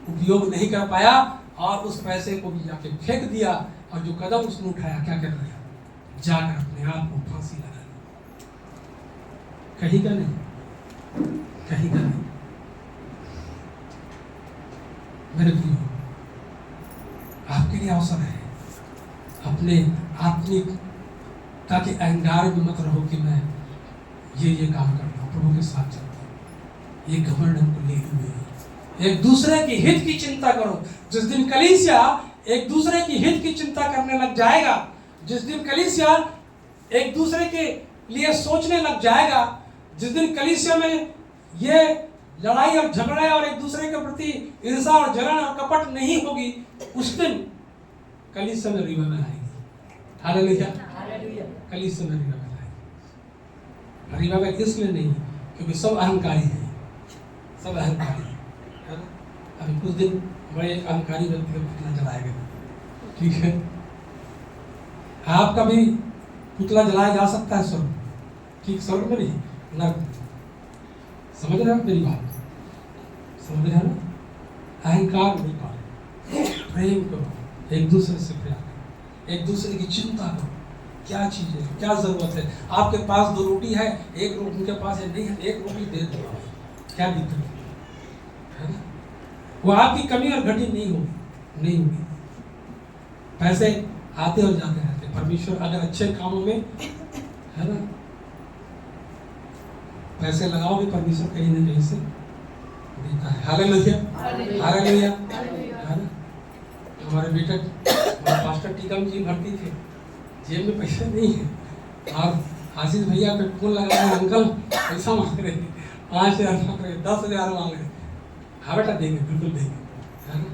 उपयोग नहीं कर पाया और उस पैसे को भी जाके फेंक दिया। और जो कदम उसने उठाया, क्या कर दिया, जाकर अपने आप को फांसी लगा ली। कहीं का नहीं, कहीं का नहीं। मेरे प्रियो, आपके लिए अवसर है, अपने आत्मिकता के अहंकार में मत रहो कि मैं ये काम करता हूँ, प्रभु के साथ चलता हूँ। ये घमंड हमको ले हुए है। एक दूसरे की हित की चिंता करो। जिस दिन कलीसिया एक दूसरे की हित की चिंता करने लग जाएगा, जिस दिन कलीसिया एक दूसरे के लिए सोचने लग जाएगा, जिस दिन कलीसिया में ये लड़ाई और झगड़ा और एक दूसरे के प्रति ईर्ष्या और जलन और कपट नहीं होगी, उस दिन कलीसिया में रिवाइवल आएगी। हालेलुया, कलीसिया में रिवाइवल आएगी। रिवाइवल इसलिए नहीं क्योंकि सब अहंकारी हैं, सब अहंकारी हैं, है ना। अभी कुछ दिन बड़े अहंकारी व्यक्ति का पुतला जलाया गया, ठीक है। आपका भी पुतला जलाया जा सकता है स्वर्ग, ठीक, स्वर्ग में नहीं, नरक में। समझ रहे हो मेरी बात, समझ रहे हो ना। अहंकार नहीं पाओ, प्रेम करो, एक दूसरे से प्यार करो, एक दूसरे की चिंता करो। क्या चीज है, क्या जरूरत है, आपके पास 2 रोटी है, एक रोटी उनके पास है, नहीं है, एक रोटी दे दो, क्या दिक्कत है ना। वो आपकी कमी और घटी नहीं होगी, नहीं होगी। पैसे आते और जाते रहते, परमेश्वर अगर अच्छे कामों में, है ना, पैसे लगाओगे, परमेश्वर कहीं ना कहीं से देता है। हालेलुया, हालेलुया, है ना। हमारे बेटे पास्टर टीकम जी भर्ती थे, जेब में पैसे नहीं है और आशीष भैया पे फोन लगा रहे, अंकल पैसा मांग रहे, 5,000 मांग रहे, 10,000 मांग रहे। हाँ बेटा देंगे, बिल्कुल देंगे, है ना।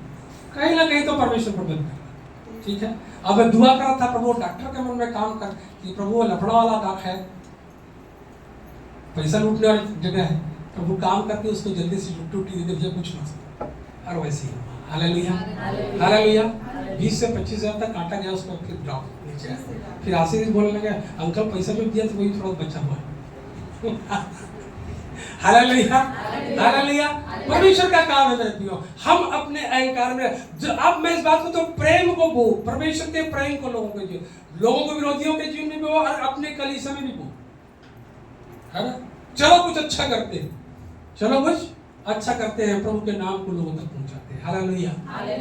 कहीं ना कहीं तो परमेश्वर प्रबंध कर रहा है, ठीक है। अब मैं दुआ कर रहा था, प्रभु डॉक्टर के मन में काम कर कि प्रभु लफड़ा वाला डॉक्टर है, पैसा लूटने वाली जगह है, प्रभु काम करके उसको जल्दी से लुट्टी दे दे, कुछ ना सकता। और वैसे ही हालेलुया, हालेलुया। 20 से 25,000 तक काटा गया, उसको फिर ड्रॉप नीचे। फिर आशीष बोलने लगे, अंकल पैसा जो दिया तो वही थोड़ा बचा हुआ है। Hallelujah, hallelujah. परमेश्वर का काम है मेरे प्रियो। हम अपने अहंकार में जो, अब मैं इस बात को तो प्रेम को बो, परमेश्वर के प्रेम को लोगों के जीवन, लोगों को विरोधियों के जीवन में भी और अपने कलीसिया में भी बो, है ना। चलो कुछ अच्छा करते, चलो कुछ अच्छा करते हैं, प्रभु के नाम को लोगों तक पहुंचाते हैं। Hallelujah,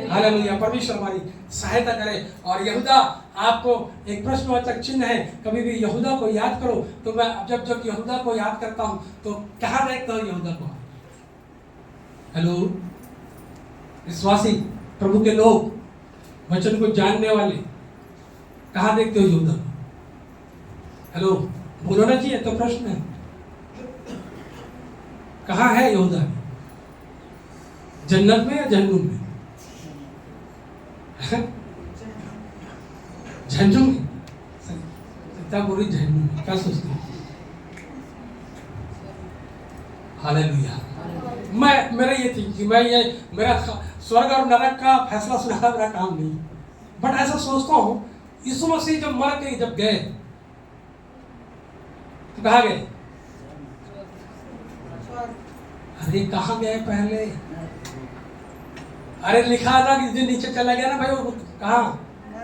hallelujah. परमेश्वर हमारी सहायता करे। और यहूदा, आपको एक प्रश्नवाचक चिन्ह है, कभी भी यहूदा को याद करो। तो मैं जब जब यहूदा को याद करता हूं तो कहां देखता हूं यहूदा को? हेलो विश्वासी, प्रभु के लोग, वचन को जानने वाले, कहां देखते हो यहूदा को? हेलो बोलो ना जी, ये तो प्रश्न है। कहां है यहूदा? जन्नत में या जहन्नुम में? जहन्नुम में? सत्ता पूरी जहन्नुम में। क्या सोचते हैं? हालेलुया। मेरा ये थी कि मेरा स्वर्ग और नरक का फैसला सुनाना मेरा काम नहीं, बट ऐसा सोचता हूं यीशु मसीह जब मर के जब गए तो कहाँ गए? अरे कहाँ गए पहले? अरे लिखा था कि जो नीचे चला गया ना भाई, वो कहाँ,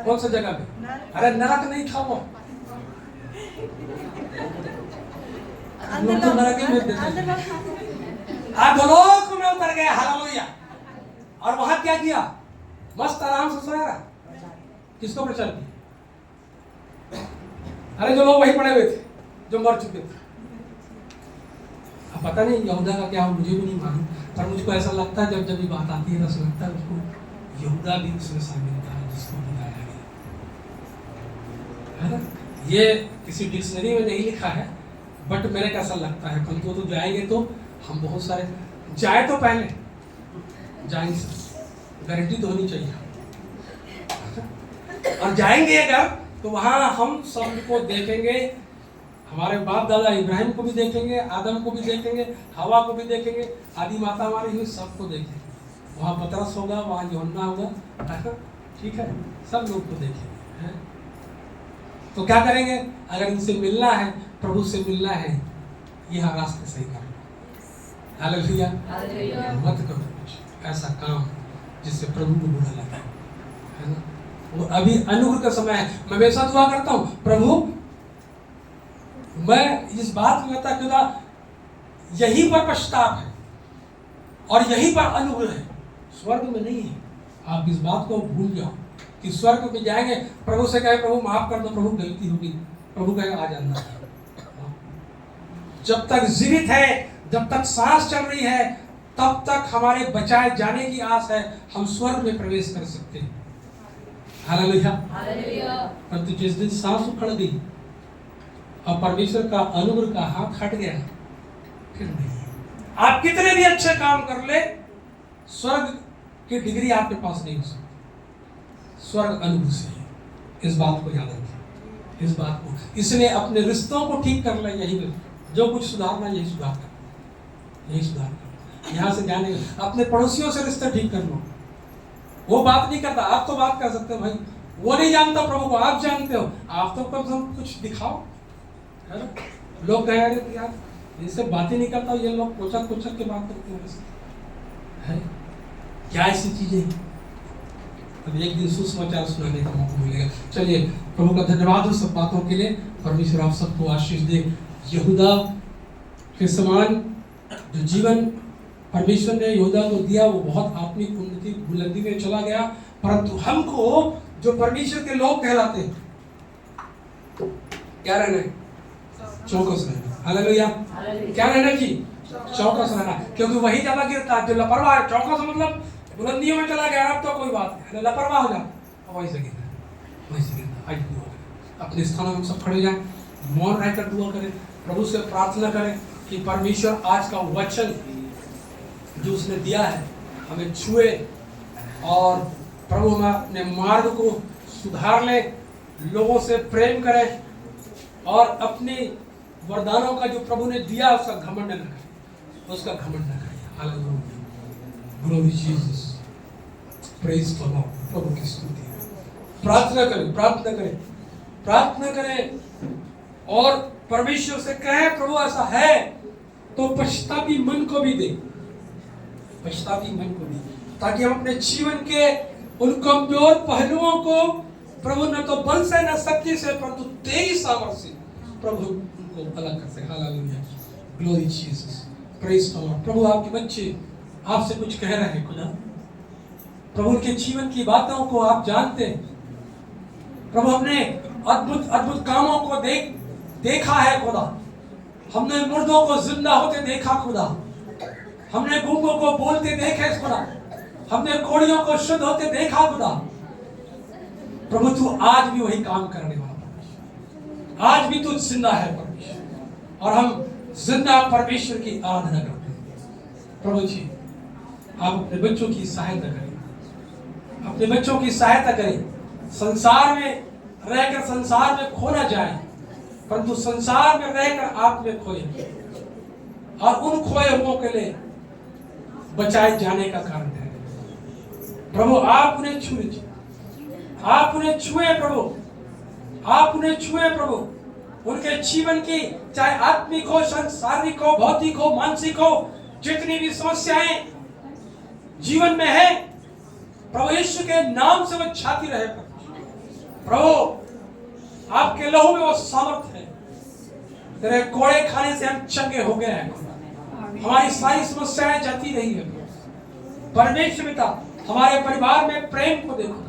कौन सा जगह पे? अरे नरक नहीं था वो, तो नरक ही में अधोलोक में उतर गया। हालेलुया। और वहां क्या किया? मस्त आराम से सोया रहा। किसको प्रचार किया? अरे जो लोग वही पड़े हुए थे जो मर चुके थे। अब पता नहीं यहूदा का क्या हो, मुझे भी नहीं मालूम, पर मुझको ऐसा लगता है जब ये बात आती है तो लगता है उसको यहूदा भी उसमें शामिल था जिसको बुलाया गया, है ना? ये किसी डिक्शनरी में नहीं लिखा है, बट मेरे को ऐसा लगता है। कल को तो जाएंगे तो हम बहुत सारे जाए तो पहले जाएंगे, गारंटी तो होनी चाहिए। और जाएंगे अगर तो वहां हम सबको देखेंगे, हमारे बाप दादा इब्राहिम को भी देखेंगे, आदम को भी देखेंगे, हवा को भी देखेंगे, आदि माता हमारी हुई सबको देखेंगे। वहाँ पतरस होगा, वहाँ यूहन्ना होगा, ठीक है, सब लोग को देखेंगे, है? तो क्या करेंगे? अगर इनसे मिलना है, प्रभु से मिलना है, यह रास्ते सही करो। हालेलुया। मत करो कुछ ऐसा काम जिससे प्रभु को बुरा लगे, है ना? वो अभी अनुग्रह का समय है। मैं हमेशा दुआ करता हूँ, प्रभु मैं इस बात में कहता खुदा यहीं पर पश्चाताप है और यहीं पर अनुग्रह है, स्वर्ग में नहीं है। आप इस बात को भूल जाओ कि स्वर्ग में जाएंगे, प्रभु से कहे प्रभु माफ कर दो, प्रभु गलती होगी, प्रभु कहे आ जाना। जब तक जीवित है, जब तक सांस चल रही है, तब तक हमारे बचाए जाने की आस है, हम स्वर्ग में प्रवेश कर सकते हैं। हालेलुया। परंतु जिस दिन सांस उखड़ गई और परमेश्वर का अनुग्रह का हाथ हट गया, फिर नहीं। आप कितने भी अच्छे काम कर ले, स्वर्ग की डिग्री आपके पास नहीं हो सकती। स्वर्ग अनुग्रह से है, इस बात को याद रखिए, इस बात को। इसलिए अपने रिश्तों को ठीक कर ले, यही जो कुछ सुधारना यही सुधार कर, यही सुधार कर। यहाँ से जाने अपने पड़ोसियों से रिश्ते ठीक कर लो। वो बात नहीं करता, आप तो बात कर सकते हो भाई, वो नहीं जानता प्रभु को, आप जानते हो, आप तो कम से कम कुछ दिखाओ, है ना? लोग कहे अरे यार इनसे बातें नहीं करता, ये लोग कोचर कोचर के बात करते हैं, है क्या ऐसी चीजें? तब एक दिन सुसमाचार सुनाने का मौका मिलेगा। चलिए, प्रभु का धन्यवाद हो सब बातों के लिए। परमेश्वर आप सबको आशीष दे। यहूदा के समान जो जीवन परमेश्वर ने यहूदा को दिया, वो बहुत आत्मिक उन्नति बुलंदी में चला गया, परंतु हमको जो परमेश्वर के लोग कहलाते हैं, क्या रहना है? चौकस रहना। हालेलुया। क्या रहना जी? चौकस रहना, क्योंकि वही ज्यादा गिरता है जो लापरवाह है। चौकस मतलब बुलंदियों में चला गया, अब तो कोई बात नहीं, लापरवाह हो जाए वही से गिरता, वही से गिरता। आज दुआ करें, अपने स्थानों में सब खड़े जाएं, मौन रहकर दुआ करें, प्रभु से प्रार्थना करें कि परमेश्वर आज का वचन जो उसने दिया है हमें छुए, और प्रभु हम अपने मार्ग को सुधार ले, लोगों से प्रेम करें, और अपने वरदानों का जो प्रभु ने दिया उसका घमंड न करें, उसका घमंड न करें। Hallelujah, glory Jesus, praise the Lord. प्रभु की स्तुति। प्रार्थना करें, प्रार्थना करें, प्रार्थना करें, और परमेश्वर से कहें प्रभु ऐसा है तो पश्चातापी मन को भी दे, पश्चातापी मन को दे, ताकि हम अपने जीवन के उन कमजोर पहलुओं को प्रभु न तो बल से न शक्ति से परंतु तेरी सामर्थ्य से प्रभु उनको अलग कर सके। Hallelujah, glory Jesus. Praise the Lord. प्रभु आपके बच्चे आपसे कुछ कह रहे हैं खुदा। प्रभु उनके जीवन की बातों को आप जानते हैं। प्रभु हमने अद्भुत अद्भुत कामों को देखा है खुदा। हमने मुर्दों को जिंदा होते देखा खुदा। हमने गूंगों को बोलते देखे खुदा। हमने कोड़ियों को शुद्ध होते देखा खुदा। प्रभु तू आज भी वही काम करने वाला परमेश्वर, आज भी तू जिंदा है परमेश्वर, और हम जिंदा परमेश्वर की आराधना करते हैं। प्रभु जी आप अपने बच्चों की सहायता करें, अपने बच्चों की सहायता करें। संसार में रहकर संसार में खो ना जाए, परंतु संसार में रहकर आप में खोए, और उन खोए हुओं के लिए बचाए जाने का कारण है। प्रभु आप उन्हें छुए, आप उन्हें छुए प्रभु, आप उन्हें छुए प्रभु। उनके जीवन की चाहे आत्मिक हो, शारीरिक हो, भौतिक हो, मानसिक हो, जितनी भी समस्याएं जीवन में है प्रभु यीशु के नाम से वो छाती रहे प्रभु। आपके लहू में वो सामर्थ्य है। तेरे कोड़े खाने से हम चंगे हो गए हैं। हमारी सारी समस्याएं जाती रही है परमेश्वर पिता। हमारे परिवार में प्रेम को देखो,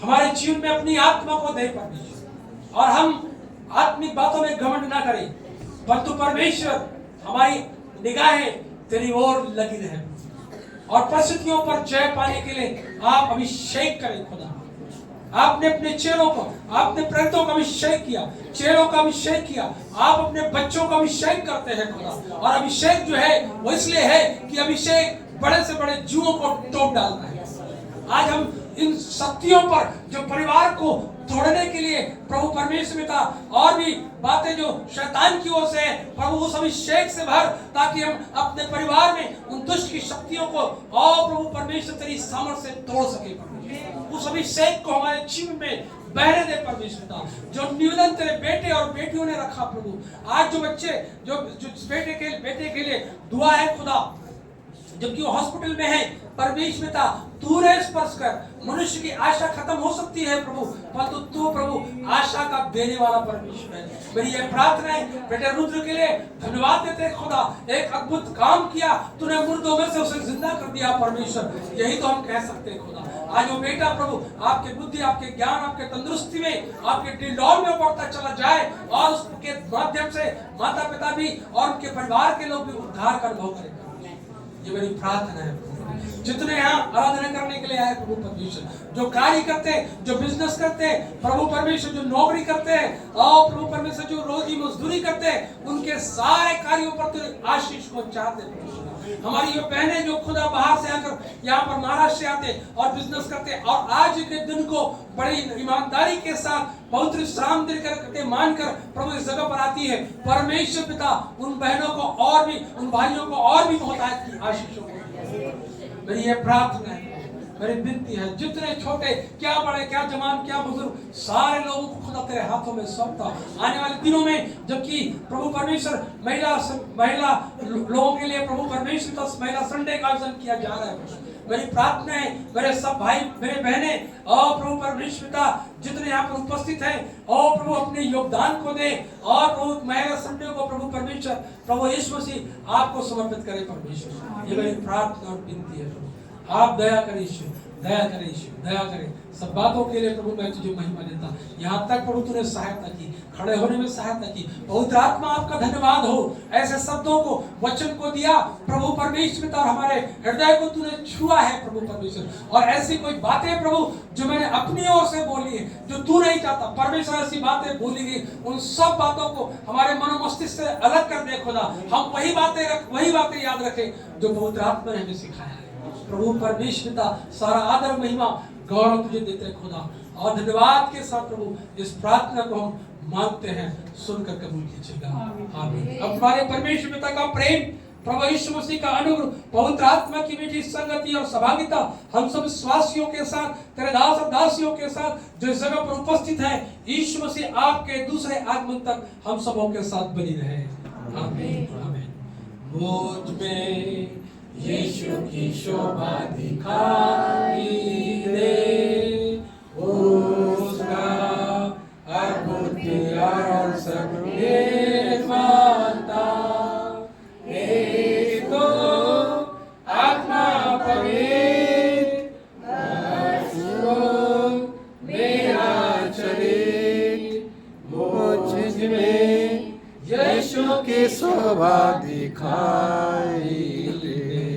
हमारे जीवन में अपनी आत्मा को दे परमेश्वर, और हम आत्मिक बातों में घमंड ना करें, परंतु परमेश्वर हमारी निगाहें तेरी ओर लगी रहे, और परिस्थितियों पर जय पाने के लिए आप अभिषेक करें खुदा। आपने अपने चेलों को, आपने प्रेरितों का अभिषेक किया, चेलों का अभिषेक किया, आप अपने बच्चों का अभिषेक करते हैं खुदा। और अभिषेक जो है वो इसलिए है कि अभिषेक बड़े से बड़े जुओं को तोड़ डालता है। आज हम इन शक्तियों पर जो परिवार को तोड़ने के लिए प्रभु परमेश्वर पिता और भी बातें जो शैतान की ओर से है, प्रभु उस अभिषेक से भर, ताकि हम अपने परिवार में उन दुष्ट की शक्तियों को और प्रभु परमेश्वर तेरी सामर्थ्य से तोड़ सके। उस अभिषेक को हमारे जीवन में बहने दे परमेश्वर पिता। जो निवेदन तेरे बेटे और बेटियों ने रखा प्रभु, आज जो बच्चे जो बेटे के लिए दुआ है खुदा, जबकि वो हॉस्पिटल में है परमेश्वर पिता, तू ने स्पर्श कर। मनुष्य की आशा खत्म हो सकती है प्रभु, परंतु तू प्रभु आशा का देने वाला परमेश्वर है। मेरी ये प्रार्थना है बेटे रुद्र के लिए, धन्यवाद देते खुदा। एक अद्भुत काम किया तूने, मुर्दों में से उसे जिंदा कर दिया परमेश्वर। यही तो हम कह सकते हैं खुदा। आज वो बेटा प्रभु आपके बुद्धि, आपके ज्ञान, आपके तंदुरुस्ती में, आपके डिलडॉल में बढ़ता चला जाए, और उसके माध्यम से माता पिता भी और उनके परिवार के लोग भी उद्धार का अनुभव करें। ये मेरी प्रार्थना है। जितने यहाँ आराधना करने के लिए आए प्रभु परमेश्वर, जो कार्य करते हैं, जो बिजनेस करते हैं प्रभु परमेश्वर, जो नौकरी करते हैं और प्रभु परमेश्वर जो रोजी मजदूरी करते हैं, उनके सारे कार्यों पर तेरी आशीष को चाहते हैं। हमारी ये बहनें जो खुदा बाहर से आकर यहाँ पर महाराष्ट्र से आते और बिजनेस करते, और आज के दिन को बड़ी ईमानदारी के साथ पवित्र श्राम दिन करके मानकर प्रभु इस जगह पर आती है। परमेश्वर पिता उन बहनों को और भी, उन भाइयों को और भी बहुतायत की आशीषों को। मेरी ये प्रार्थना है, मेरी विनती है, जितने छोटे क्या बड़े क्या जवान क्या बुजुर्ग, सारे लोगों को खुदा तेरे हाथों में सौंपता। आने वाले दिनों में जबकि प्रभु परमेश्वर महिला लोगों के लिए प्रभु परमेश्वर का महिला संडे का आयोजन किया जा रहा है, मेरी प्रार्थना है मेरे सब भाई मेरे बहनें और प्रभु परमेश्वर पिता जितने यहाँ पर उपस्थित हैं, और प्रभु अपने योगदान को दे, और प्रभु महिला संडे को प्रभु परमेश्वर प्रभु यीशु मसीह आपको समर्पित करे परमेश्वर। ये मेरी प्रार्थना और विनती है। आप दया करें ईश्वर, दया करें ईश्वर, दया करें। सब बातों के लिए प्रभु मैं तुझे महिमा देता। यहाँ तक प्रभु तूने सहायता की, खड़े होने में सहायता की। पवित्र आत्मा आपका धन्यवाद हो, ऐसे शब्दों को वचन को दिया प्रभु परमेश्वर, और हमारे हृदय को तूने छुआ है प्रभु परमेश्वर। और ऐसी कोई बातें प्रभु जो मैंने अपनी ओर से बोली है, जो तू नहीं चाहता परमेश्वर, ऐसी बातें बोली गई, उन सब बातों को हमारे मनो मस्तिष्क से अलग कर दे खुदा। हम वही बातें याद रखें जो पवित्र आत्मा ने हमें सिखाया है। प्रभु परमेश्वर पिता सारा आदर महिमा गौरव तुझे देते हैं खुदा, और धन्यवाद के साथ प्रभु इस प्रार्थना को हम मांगते हैं, सुनकर कबूल कीजिएगा। आमीन। अब हमारे परमेश्वर पिता का प्रेम, प्रभु यीशु मसीह का अनुग्रह, पवित्र आत्मा की मीठी संगति और सहभागिता हम सब विश्वासियों के साथ, तेरे दास और दासियों के साथ जो इस जगह पर उपस्थित है, यीशु मसीह आपके दूसरे आगमन तक हम सबों के साथ बनी रहे। आमीन। आमीन। मुझ में यीशु की शोभा दिखाई दे, उसका अद्भुत प्यार और सब निर्माता, शोभा दिखाई दे।